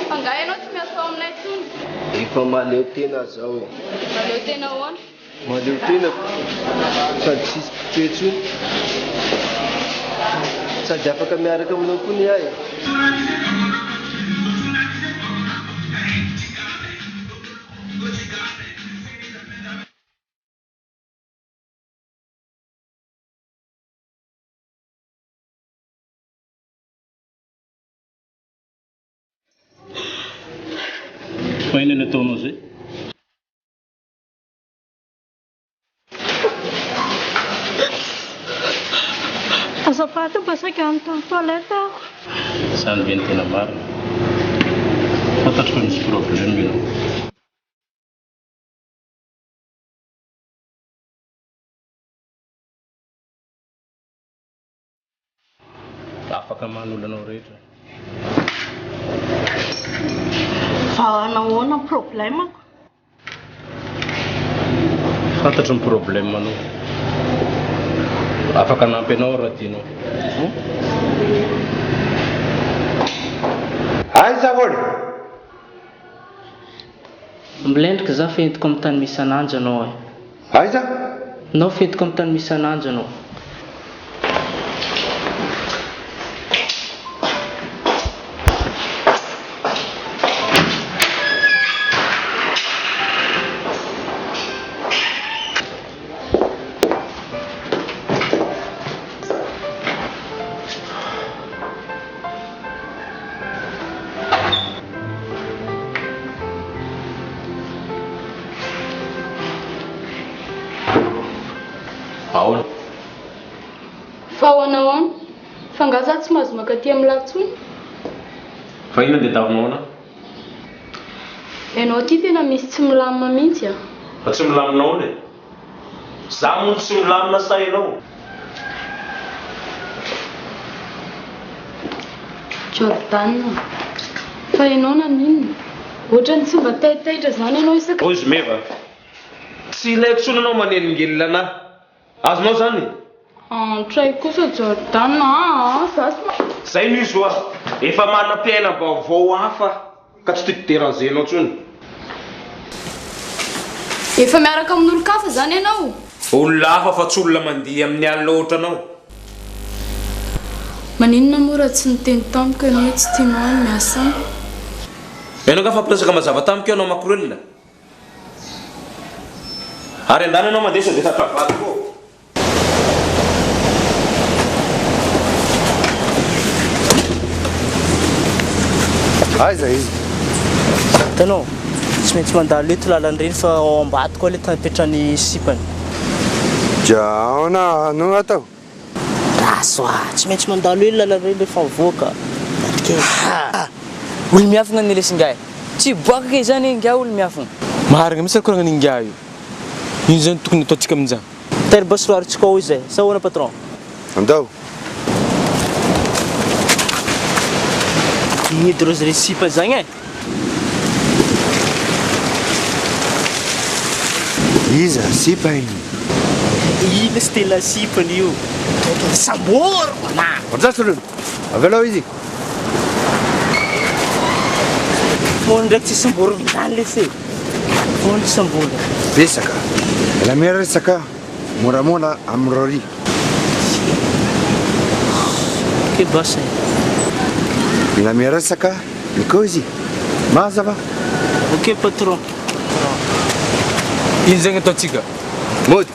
Fangahy ianao tsy miasa ao aminay itsony. Efa maleo tena zao e. Maleo tena ahoana? Maleo tena sady tsisy toetsy sady afaka miaraka aminao koa ny ahy. Fa inona nataonao zay? Azafady mba saika amin'ny toilette aho. Zany ve ny tena marina? Fantatro fa misy problème ianao. Afaka manolo anao rehetra. Fa nahoana problème ako? Fantatro ny problème anao. Afaka nampy anao raha tianao. Aiza holy? Milendrika za fentiko amin'ny tany misy ananjy anao e. Aiza? Nao fentiko amin'ny tany misy ananjy anao. Fa ahoana ahoana? Fa nga za tsy mahazo maka aty amin'ny latsony? Fa inona dia tavinao ana? Ianao aty tena misy tsy milamina mihitsy a. Fa tsy milaminao le. Za moa tsy milamina sainao. Jordan, fa ianao naninona? Ohatrany tsy mba taitaitra zany ianao isaka. Ozy meva. Tsy ilaiko tsony anao manenongelina anahy. Azonao zany? Tray kosa Jordan, Zay misy hoa. Efa manam-piaina vaovao hafa ka tsy tiako dérangeanao tsony. Efa miaraka amin'olo-kafa zany ianao? Olona hafa fa tsy olona mandeha amin'ny alina ohatra anao. Maninona mora tsy niteny tamiko ianao hoe tsy tianao any miasa any? Ianao ka fampiresaka mazava tamiko ianao makorelona. Ary andany ianao mandeha sao dia tatravady koa. Aiza izy? Hitanao, tsy maintsy mandalo eto lalan'ireny fa ao ambady koa ilay tany petrany sipany. Jaona, anao atao? raso tsy maintsy mandalo ely lalareo lefa mivoaka olo miafina ny lesingahy tsy boaka ke zany inga olo miafina maharagna misy rakoragna ninga io ino zany tokony ataontsika amin'izany tery basoaritsika ao izay sahoana patron andao ignidy rozy resipa zagny e iza sipa iny ina sy tela sipany io samboro na Orzasolun, avela izy. Fony ndraiky tsy samboro zany lesy fony samboro Resaka la mia resaka moramora amrori che bassa la mia resaka le così mazava ok patron ino zagny ataontsika mody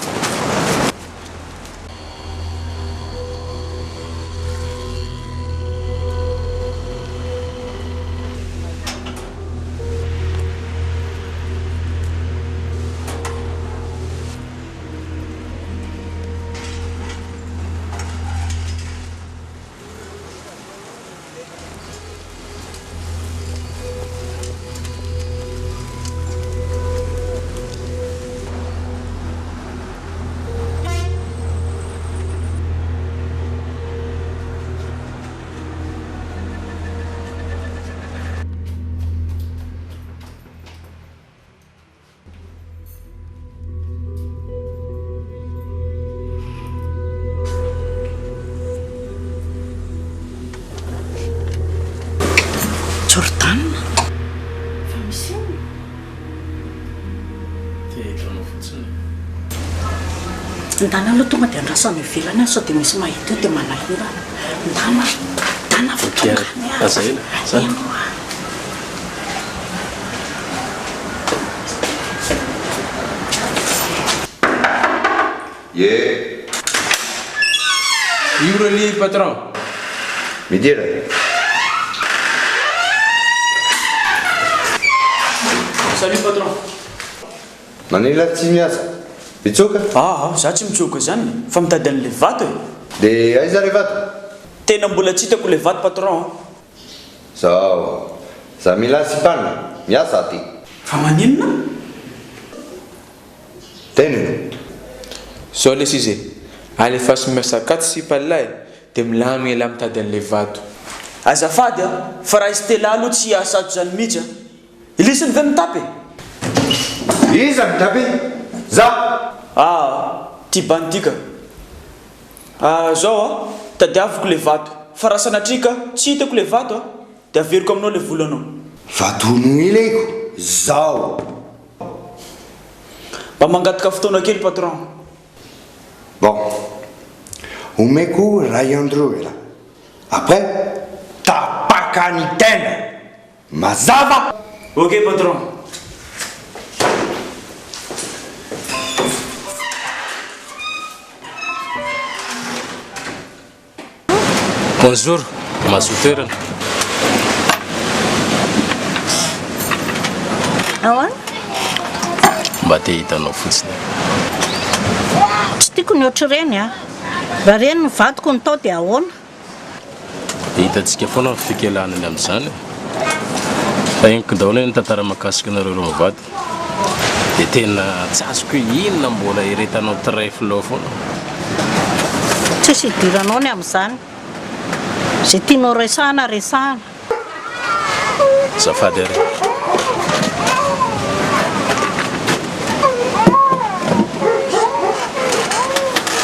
Jordan ndana aloha tonga dia andrasana ivelany sao dia misy mahita io dia manahira ndana io lì patron mi dire Salut patron. Manila tsy miasa. Mitsoka? Za tsy mitsoka zany fa mitady an'le vato e. De aiza le vato? Tena mbola tsy hitako le vato patron. Zao. Za mila sipana. Miasa aty. Fa maninona? Tenino. Zao lesy izy alefa sy miasa akaty sipalay dia milamy ela mitady an'le vato Azafady fa raha izy tela aloha tsy hiasa ato zany mihitsy ilisiny ve mitapy? Iza mitapy? Za? Ty bandika. Zao tadiaviko le vato. Fa raha sanatrika tsy hitako le vato dia averiko aminao le volanao. Vatono ilaiko. Zao. Mba mangataka fotoana kely patron. Bon. Omeko ray andro ela. Après tapaka ny tena. Mazava. Ok patron. Bonjour, mazotoerana. Ahoana? Mba te hitanao fotsiny. Tsy tiako ny ohatry reny raha reny mivadiko ny tao dia ahoana? Hitantsika foana ny fikelanany amin'izany. Fa henoko daholo ny tantara mahakasika anareo reo mivady. Dia tena tsy azoko inona mbola iretanao trèfle foana. Tsisy idiranao ny amin'izany. Zay tianao resahana resahana. Zafady ary.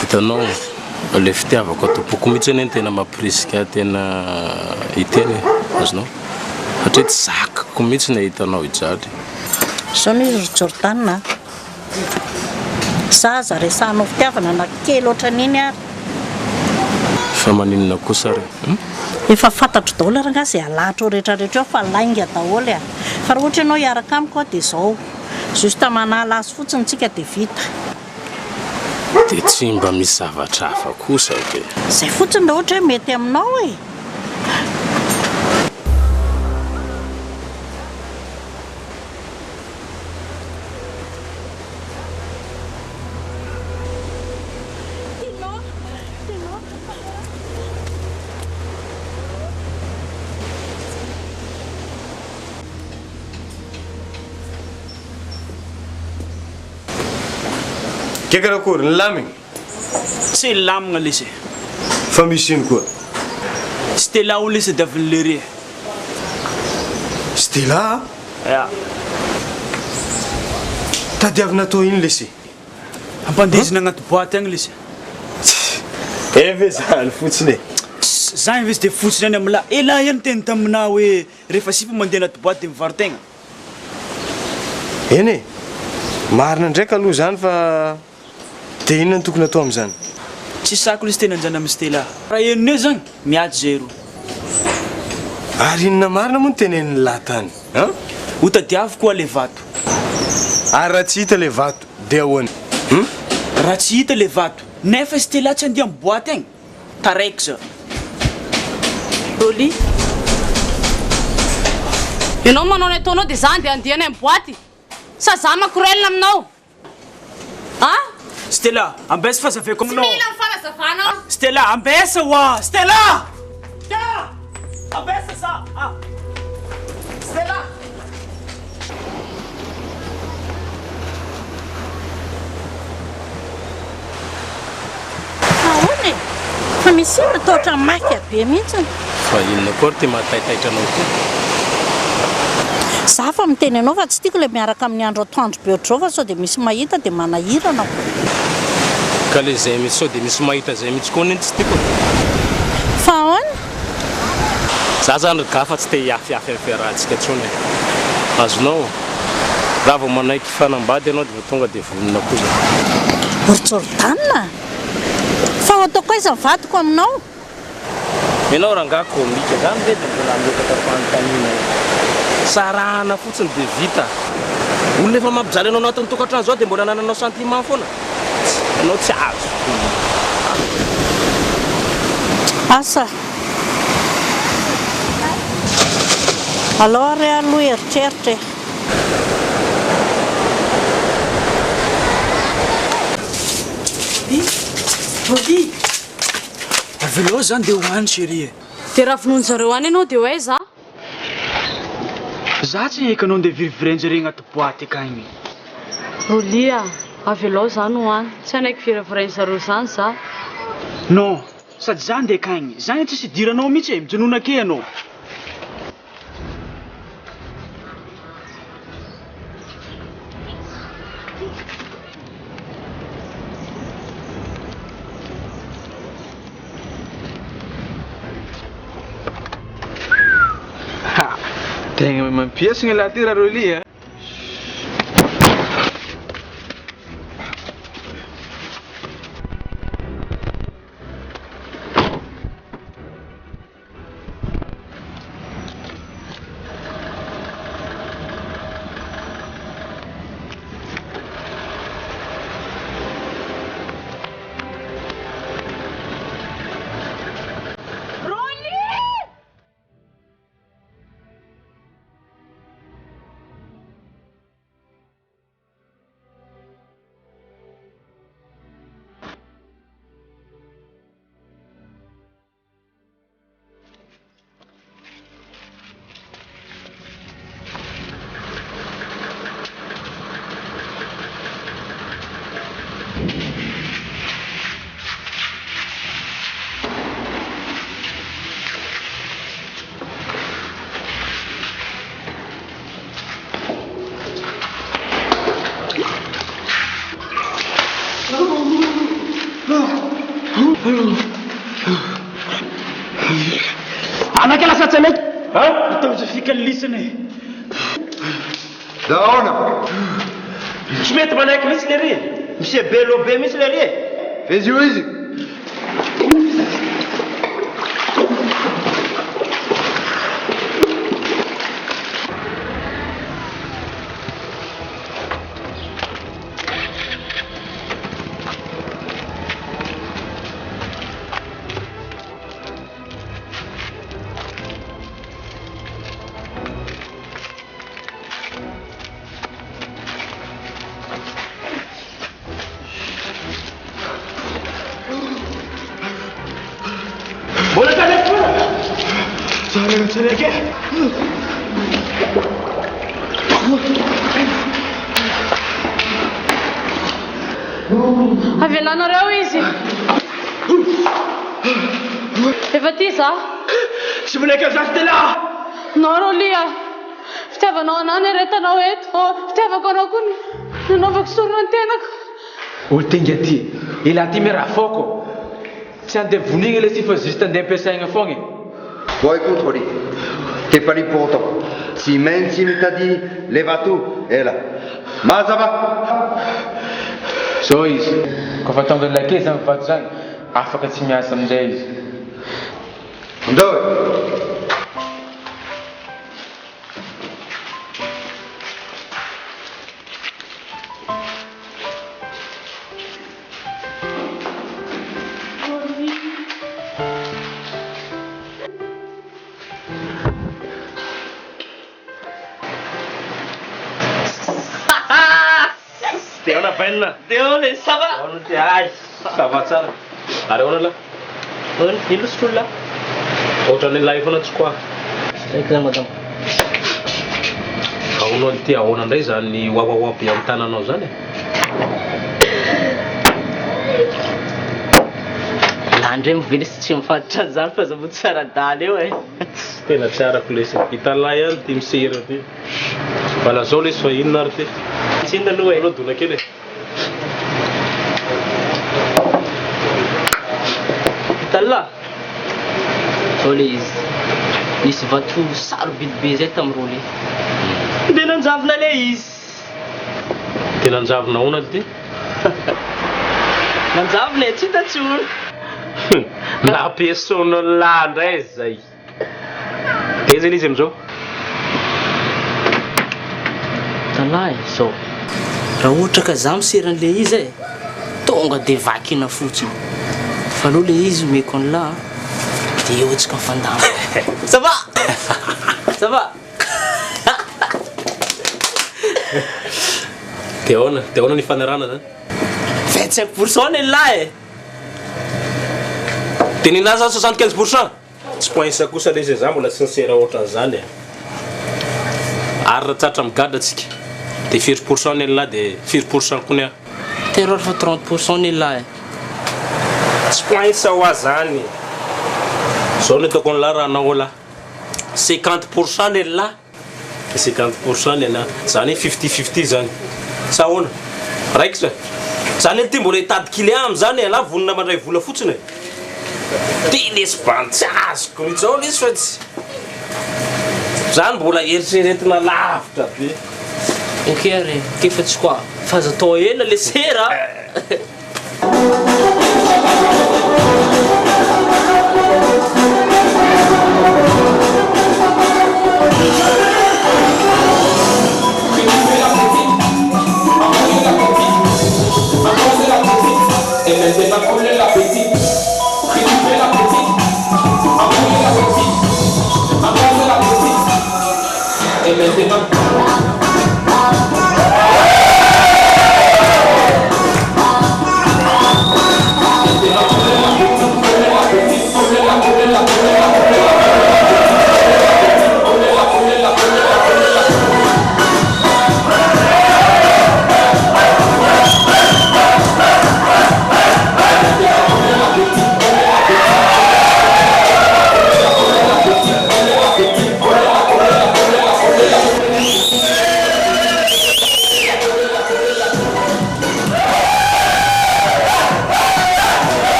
Hitanao le fitiavako tompoko mihitsy anie tena mampirisika tena hiteny azonao. Satria tsy zakako mihitsy ny hitanao hijady. Zao ny izy Jordan. Zaza resahanao fitiavana na kely ohatran'iny ary. Fa maninona kosa ary? Efa fantatro daholo raha izay alahatra rehetrarehetra fa lainga daholo fa raha ohatra ianao hiaraka amiko dia izao justa manala azy fotsiny tsika dia vita. Dia tsy mba misy zavatra hafa kosa ke. Zay fotsiny raha ohatra hoe mety aminao e. Kekarakory ny lamigny? Tsy lamigna lesy. Fa misy ino koa? Stella o lesy davy lery. Stella? Ya. Tadiavina tao ino lesy? Ampandesina agnaty boaty agny lesy. Eve zany fotsiny. Za investy de fotsiny any amla. Ela ihany teny tamina hoe rehefa sipa mandeha anaty boaty de mivarotegna. Eny e. Marina ndraika aloha zany fa de inona ny tokony atao amin'izany? Tsy sako lesy tena anjana amin'ny Stella. Raha enoneo zany miady zero. Ary inona marina moa ny tenen'ny lahatany? Ho tadiavo koa le vato. Ary raha tsy hita le vato de ahoana? Raha tsy hita le vato nefa Stella tsy andeha amin'ny boaty agny. Taraiky za. Roli. Ianao manao ny ataonao dia za andeha andehana amin'ny boaty. Sa za makorelina aminao? Stella, ambesa fazaveko aminao. Tsy mila mifanazavana. Stella, ambesa wa. Stella! Stella! Ambesa za. Stella! Ahoana e? Fa misy ino atao ohatran'ny maika be mihitsiny. Fa inona koa ty mahataitaitra anao ty? Za fa miteny anao fa tsy tiako le miaraka amin'ny andro atoandro be ohatr'izao fa sao dia misy mahita dia manahira anao. Ka le zay misy sao dia misy mahita zay mihitsy koa neny tsy tiako. Fa ahoana? Za zany gafa tsy te hiafyafy rahantsika intsony. Azonao raha vao manaiky fanambady ianao dia tonga dia vonona koa za. Jordan, fa ataoko aiza vadiko aminao? Ianao rangaha komika zany ve dia mbola miokatra fanontaniana sarahana fotsiny dia vita. Olona efa mampijaly anao anatin'ny tokantrano zao dia mbola nananao sentiment foana. Ianao tsy azo. Asa. Alors aloha eritreritra e. Rodi. Avelao zany dia hoany chérie. Dia raha finoany zareo any ianao dia hoe za? Za tsy haiko anao andeha virivirenjare agnaty boaty akagny. Rolia, avelao zany hoany. Tsy anaiky virivirenjy zareo zany za. Non, sady za andeha akagny. Zany tsisy idiranao mihitsy e, mijonona ke anao. Tegna mampiasagna laha ty raha Rolia. Anakela satsameky. Ataontsy fika ny lisiny. Daona. Tsy mety manaiky mihitsy le ry. Misy belo be mihitsy le ry. Fez io izy. Boleh tak naik pula? Saya lagi. Avelanareo izy. Efa ty za. Tsy voninka za Stella. Naro lia. Fitiavanao anao ny aretanao eto. Fitiavako anao koa ny nanaovako sorona ny tenako. Olo tenga ty. Ila ty merafoko. Tsy andeha vonigna ilay sy fa juste andeha ampiasaigna foagna. Bon, écoute, Rolly, t'es pas libre pour autant. Si même si nous t'a dit, lève à tout, et là. Mazava! So izy, kofa tonga lakay zany vato zany, afaka tsy miasa amin'izay izy. Ndao! Théona belle. Théona, ça va? Ça va tsara. Ary ahoana la? Ino sy la? Ohatran'ny lahy foana tsy koa. Aiky zany madame. Ahoana ty ahoana indray zany wawawa be amin'ny tananao zany? Landre mively sy tsy mifatotra zany fa zavo tsara daly eo e. Tena tsara kolesy. Italahy ihany ty misery ty. Bala zao le fa inona ary ty? Tsy inona aloha e. Aloha dona kely e. Italahy. Zao le izy. Nisy vato sarobidy be zay tamin'ireo le. Dia nanjavona le izy. Tena nanjavona ahoana ty? Nanjavona e, tsy hitantsoro. Nampiasaona lahy indray zay. Teza izy amizao. Talahy zao. Raha ohatra ka za misery an'le izy e, tonga dia vakina fotsiny. Fa aloha le izy omeko an'lahy dia eo antsika mifandamina. Ça va? Ça va? Théona ny fanarana zany. 25% ny lahy e. Tenina zany 75%. Tsy poinsa kosa le izy za mbola sincère ohatran'izany e. Ary ratsatra migada atsika. Dia 4% ny lahy dia 4% konia. Terror fa 30% ny lahy. Tsy poinsa ho azany. Zao ny ataoko an'lahy raha anao la 50% ny lahy. 50% ny lahy. Zany 50-50 zany. Sa ahoana? Raiky sa. Zany ty mbola hitady client am'zany e, la vonina mandray vola fotsiny e. Ty lesy bantsazoko izao lesy fa tsy. Zany mbola eritreretina lavitra be. Ok ary, kefa tsy koa. Fa azo atao ela le sera.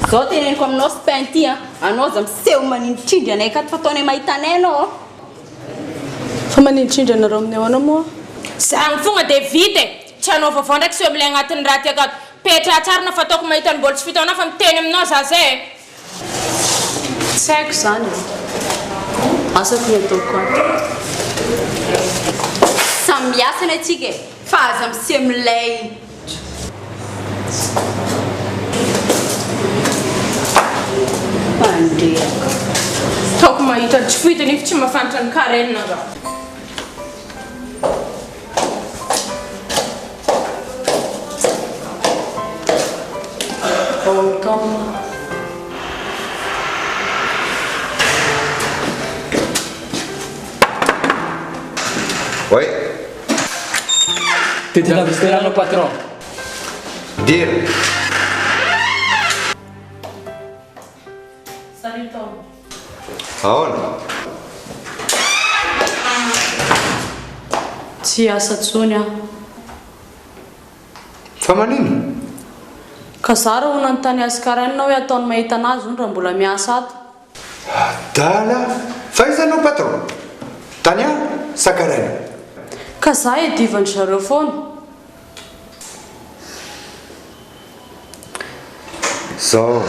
Zao teneniko aminao sy painty anao za miseho manintrindry anay akato fa ataonay mahita anay anao. Fa manintrindry anareo amin'ny ahoana moa? Zany fonga dia vita e. Tsy anao vaovao ndraiky sy hoe amilay agnatin'ny raha ty akato. Petra tsara na fa ataoko mahita ny mbola tsy fitaona fa miteny aminao za zay. Tsy haiko zany. Asako ny ataoko ato. Samy miasa ny atsika e. Fa aza miseho milay. Mandeha. Taoko mahita tsy fitany fa tsy mahafantatra ny karenina za. Tena visterano patron. Dire. Salito. Ahoana? Tsy asa tsony aho. Fa manino? Ka zara ho nanontany azy karanina hoe ataony mahita anazy hono raha mbola miasa ato. Dala, fa izanao patron. Tany aho, sakaraina. Ka za edivany zareo foana. Zao,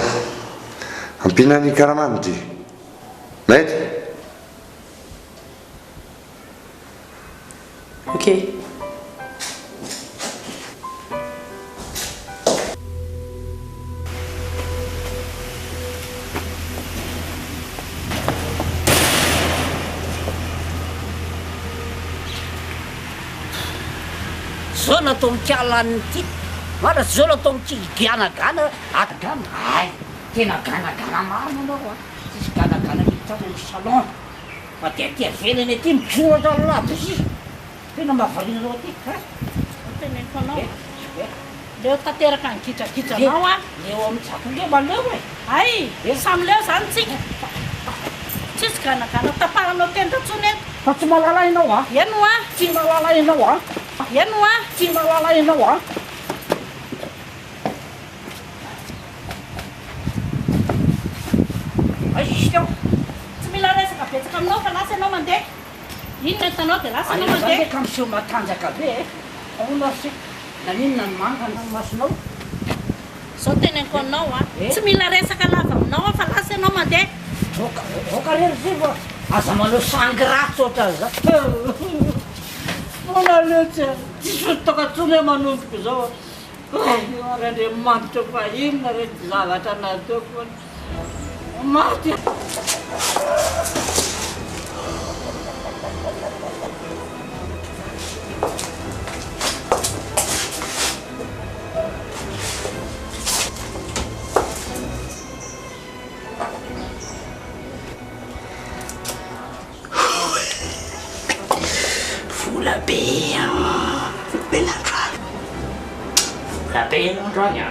ampinany karamany ty. Mety? Okej. Zao natao mikialan'ity. Mara zao natao mikiganagana atagana. Ay, tena ganagana maro manao a. Tsisy ganagana mitana ny salon. Matetika velany aty misoratra lato izy. Tena mahavarianao aty. Teneniko anao. Leo tanteraka ny kitrakitranao a. Leo amin'ny tsakole maleo e. Ay, samy leo zany tsika. Tsisy ganagana taparanao tenda tsony eto. Fa tsy mahalala ianao a. Eno a? Tsy mahalala ianao a. Eno a? Tsy mahalala ianao a. Aisy tsy mila resaka betsaka aminao fa lasa ianao mandeha. Inona hitanao dia lasa ianao mandeha. Ka miseho matanjaka be e. Ahoana sy naninona ny manga ny masonao. Zao teneniko anao a. Tsy mila resaka lava aminao fa lasa ianao mandeha. Oka rery zay fa aza manao sangratsy oatra za. Fona letsy tsy sotoka tsony hoe manomboka zao. Andriamanitra fa inona rehetra zavatra nataoko. Maty. Vola be Benandroany. Vola be Benandroany.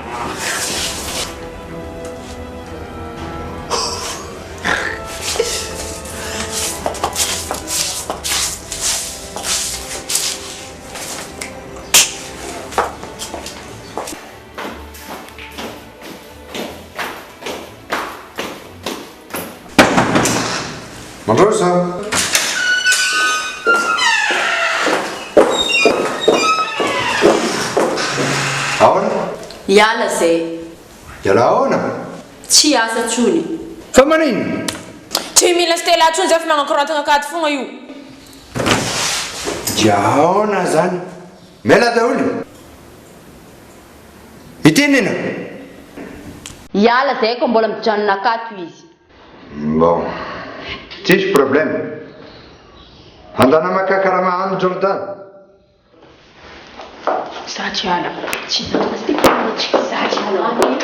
Mandrosa. Ahoana? Hiala zay. Hiala ahoana? Tsy asa tsony. Fa manino? Tsy mila stela tsony zay fa magnakorantana akaty fogna io. Dia ahoana zany? Mela daholo. Itenena? Hiala zay ko mbola mijanona akato izy. Bon. Tsisy problème. Andana makakarama amin'ny Jordan. Satriala. Tsy zaka sy satriala.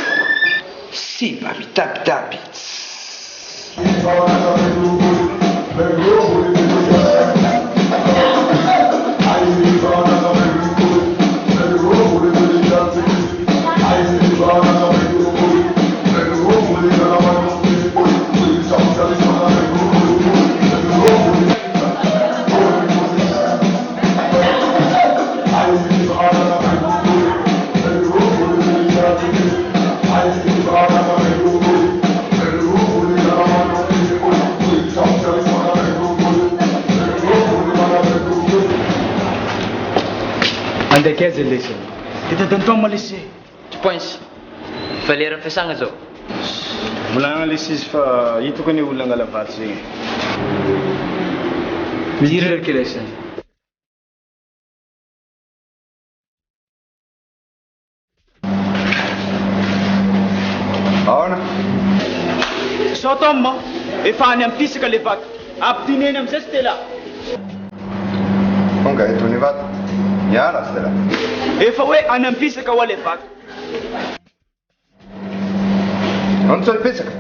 Si mba mitapitapy. Andekaiza lesy. Teta dantoa malesy. Tsy pointsy. Fa lera fiasagna zao. Volagna lesy izy fa hitako ny olona angalavatsy zegny. Mihiry raiky lesy. Ahoana? Sao tomma, efa any ampisaka le vato. Ampidineny amizay Stella. Tonga eto ny vato. Miala Stella. Efa hoe any ampisaka ho le vato. Non so ripesaka.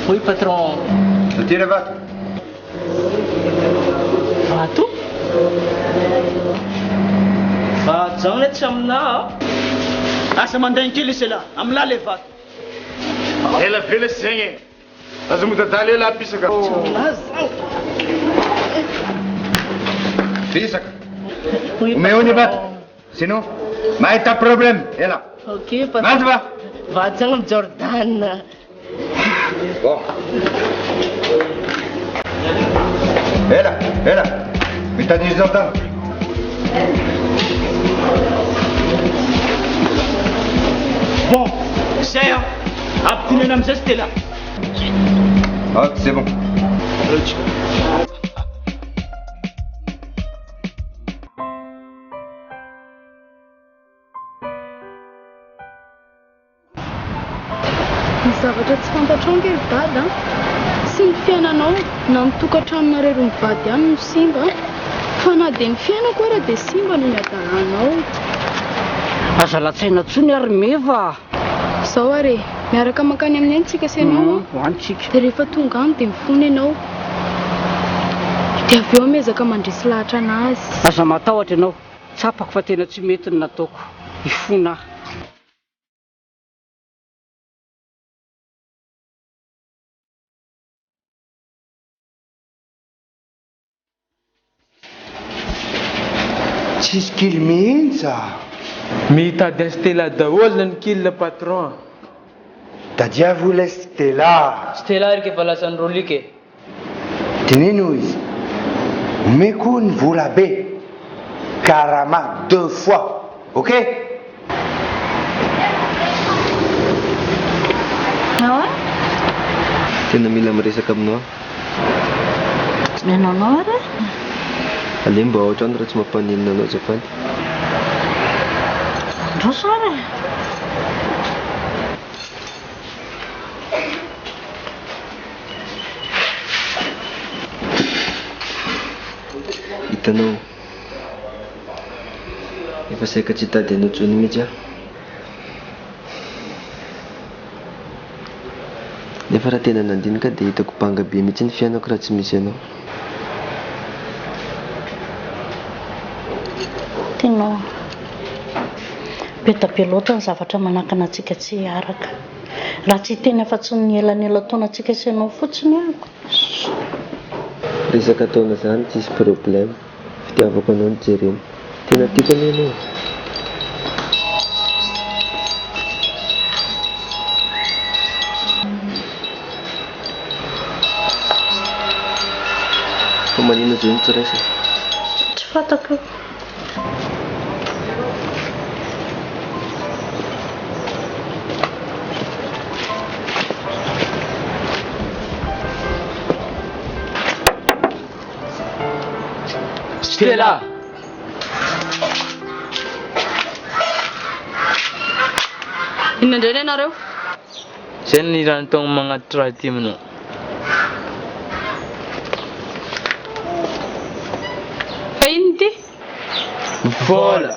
Oui, patron. Tira vato. Vato? Vato zao ny tsy aminao. Asa mandainy kely isy la, amin'la le vato. Ela vela sy zegny e. Azo modadaly ela pisaka. Pisaka. Omeo ny vato. Sinon, mahita problème. Ela. Ok, patron. Maty va? Vato zagny amin'ny Jordan. Bon. Ela. Mitady Jordan. Bon, c'est abtinena amizay sy tela. Ok, c'est bon. Ny zavatra tsy fantatrao nge vady sy ny fiainanao na ny tokantranonareo mivady ihany no simba fa na dia ny fiainako ara dia simba no miadalanao. Aza latsaina tsony ary meva. Zao are miaraka mankany amin'ny antsika senao hoantsika dia rehefa tonga any dia mifony ianao dia avy eo amezaka mandresy lahatra anazy. Aza matahotra ianao tsapako fa tena tsy mety ny nataoko ifona ahy. Tsisy kily mihitsy. Mitady an Stella daholo ny kily patron. Tadiavo ilay Stella. Stella ary efa lasan'ny rolike. Teneno izy. Omeko ny vola be. Karama 2 fois. Ok? Tena mila miresaka aminao. Nenanao ary? Aleo mba ohatra any raha tsy mampaninona anao azafady. Ndroso ary? Hitanao, efa saika tsy hitady anao tsony mihitsy aho. Nefa raha tena nandinika dia hitako banga be mihitsy ny fiainako raha tsy misy anao. Tenao be tabe loatra ny zavatra manakana antsika tsy hiaraka. Raha tsy teny afa-tsy ny elanela taona antsika sy anao fotsiny ako. Resaka taona zany tsisy problème. Fitiavako anao ny jerena. Tena tiako any ianao. Fa manino zay ny tsiraisa? Tsy fatako. Stella! Inona indray ny anareo? Zay ny raha nataony magnatitra raha ty aminao. Fa ino ty? Vola!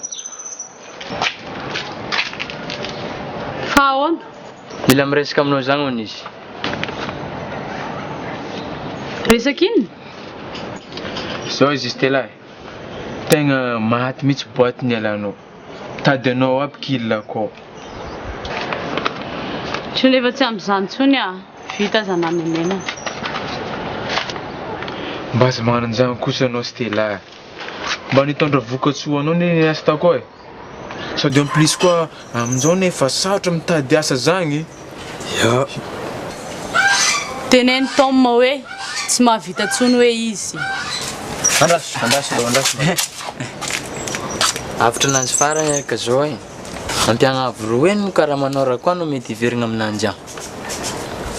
Fa ahoana? Mila miresaka aminao zany hono izy. Resaka inona? Zao izy Stella. Tegna maty mihitsy boaty ny alanao. Tady anao aby kily akao. Tsy nefa tsy amin'izany tsony vita zana menena. Mba aza magnano an'izany kosa anao Stella. Mba nitondra vokatsoa anao ny asa tako e. Sady en plus koa amin'izao nefa sarotra mitady asa zany. Ya. Teneny Tom hoe tsy mahavita tsony hoe izy. Andraso. Avitra ananjy farany araka zao e. Ampiagnavo roa eny no karaha manao raha koa no mety hiverigna aminanjy aho.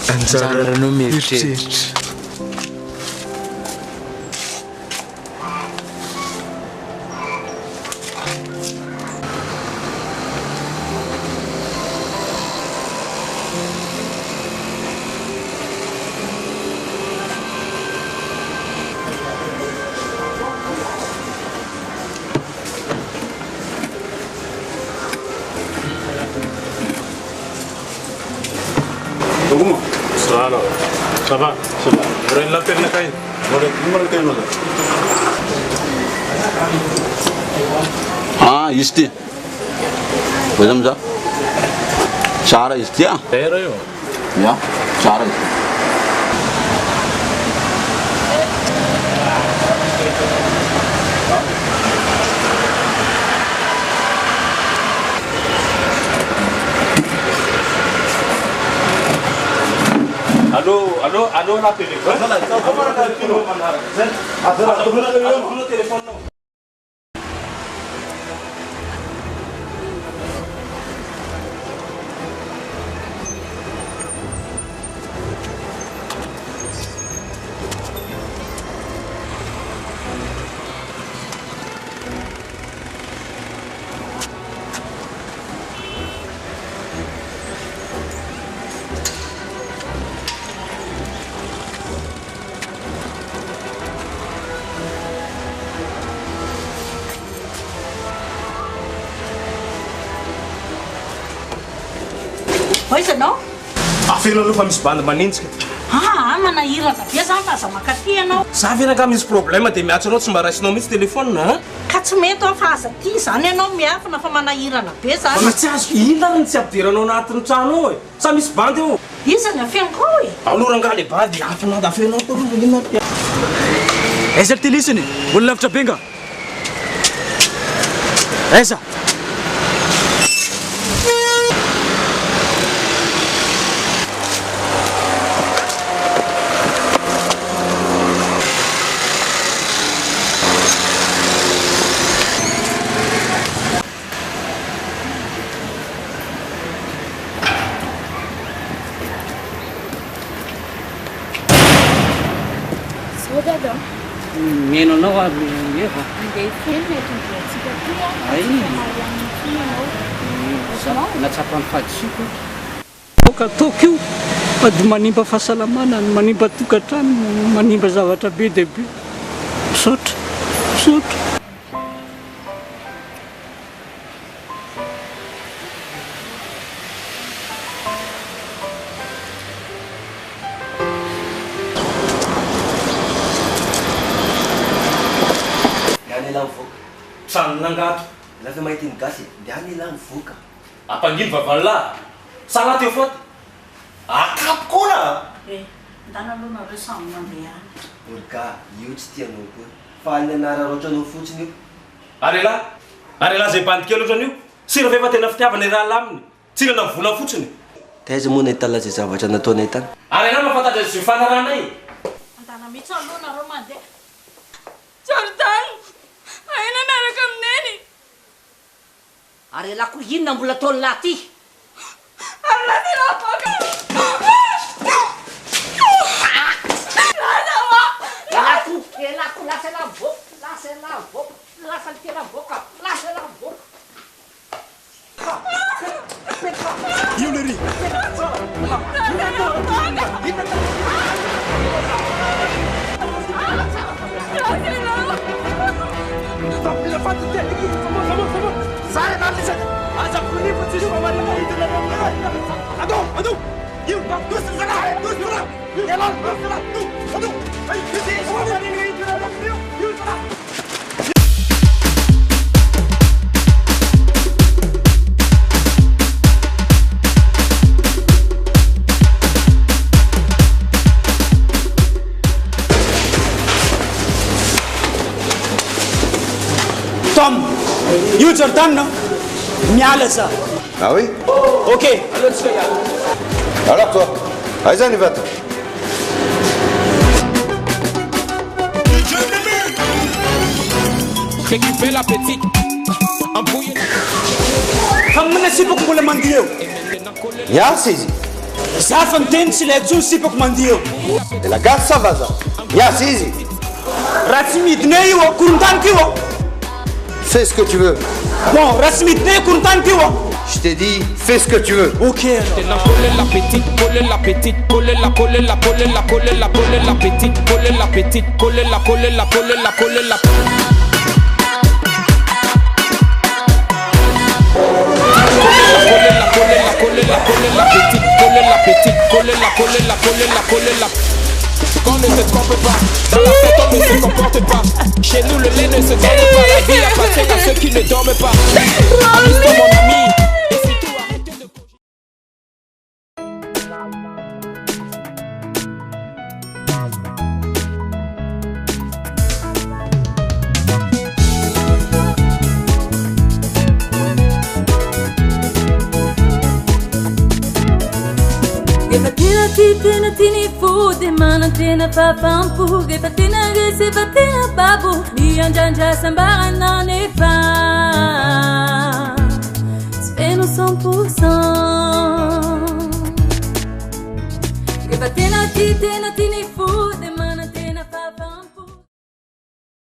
Anjara no mieritreritry. Comment ça alors? Ça va? Ça va. Vous avez l'appel la caille? Ah, isti. Bedem za. Çara isti ya. Terayo. Ya, çara. Allô, la téléphone. Le téléphone. Hoiza anao? Afela aloha fa misy bandy manintsika. Manahirana be zany fa aza makaty anao. Za vena ka misy problème dia miatso anao tsy mba raisinao mihitsy téléphone ha? Ka tsy mety ao fa aza ty zany ianao miafina fa manahirana be zany. Fa tsy azo inona ny tsy ampidiranao anatin'ny trano ao e. Sa misy bandy eo? Iza ny afenako ao e? Alora nga le bandy afina da afenao to ro inona ty. Aiza ty lisiny? Olona lavitra be nga. Aiza? Meno anao aby efa. Andeha feno mety mivoatsika ty a. Ay. Natsapany fadisiko. Boka ataoko io ady manimba fahasalamana, manimba tokantrano, manimba zavatra be dia be. Misaotra, misaotra. Trano nangato lafa mahita iny gasy dia any ilany voka Apangino vavan'lahy. Sala teo foty. Akapokona. Ndana aloha nareo samy mandeha any. Orka, io tsy tianao koa. Fa ny anara ohatranao fotsiny io. Arela zay bandy kely ohatran'io. Sira vefa tena fitiavana raha laminy. Tsira na vola fotsiny. Taiza moa nahitala zay zavatra nataonay tany. Arela mahafantatra zay fanaranay. Ndana mihitsy aloha nareo mandeha. Jordan! Aina naraka amineny? Arela ko inona mbola taony lahy ty? Elako lasa la boka, lasa ny tena boka, lasa la boka. Io le ri. Tom, io Jordan no? Miala ça. Ah oui? Ok. Alors toi, allez-y, on y va. Récupère la petite. Embrouille. Hamna sipok mbola mandio. Ya Sisi. Za fontaine si la tsu sipok mandio. Et la gare ça va ça. Ya Sisi. Ratsmit ne yo kuruntan kiwo. Fais ce que tu veux. Bon, Rasmit ne kuruntan kiwo. Je t'ai dit, fais ce que tu veux. Ok. Coller la petite, coller la petite, coller la petite, coller la petite, coller la Qu'on ne se trompe pas, dans la fête on ne se comporte pas. Chez nous le lait ne se donne pas, la vie appartient à ceux qui ne dorment pas. Amuse-toi mon ami, et surtout arrêtez de... Efa tena tiny fody manantena fafampo efa tena resy efa tena babo miandrandra sambarana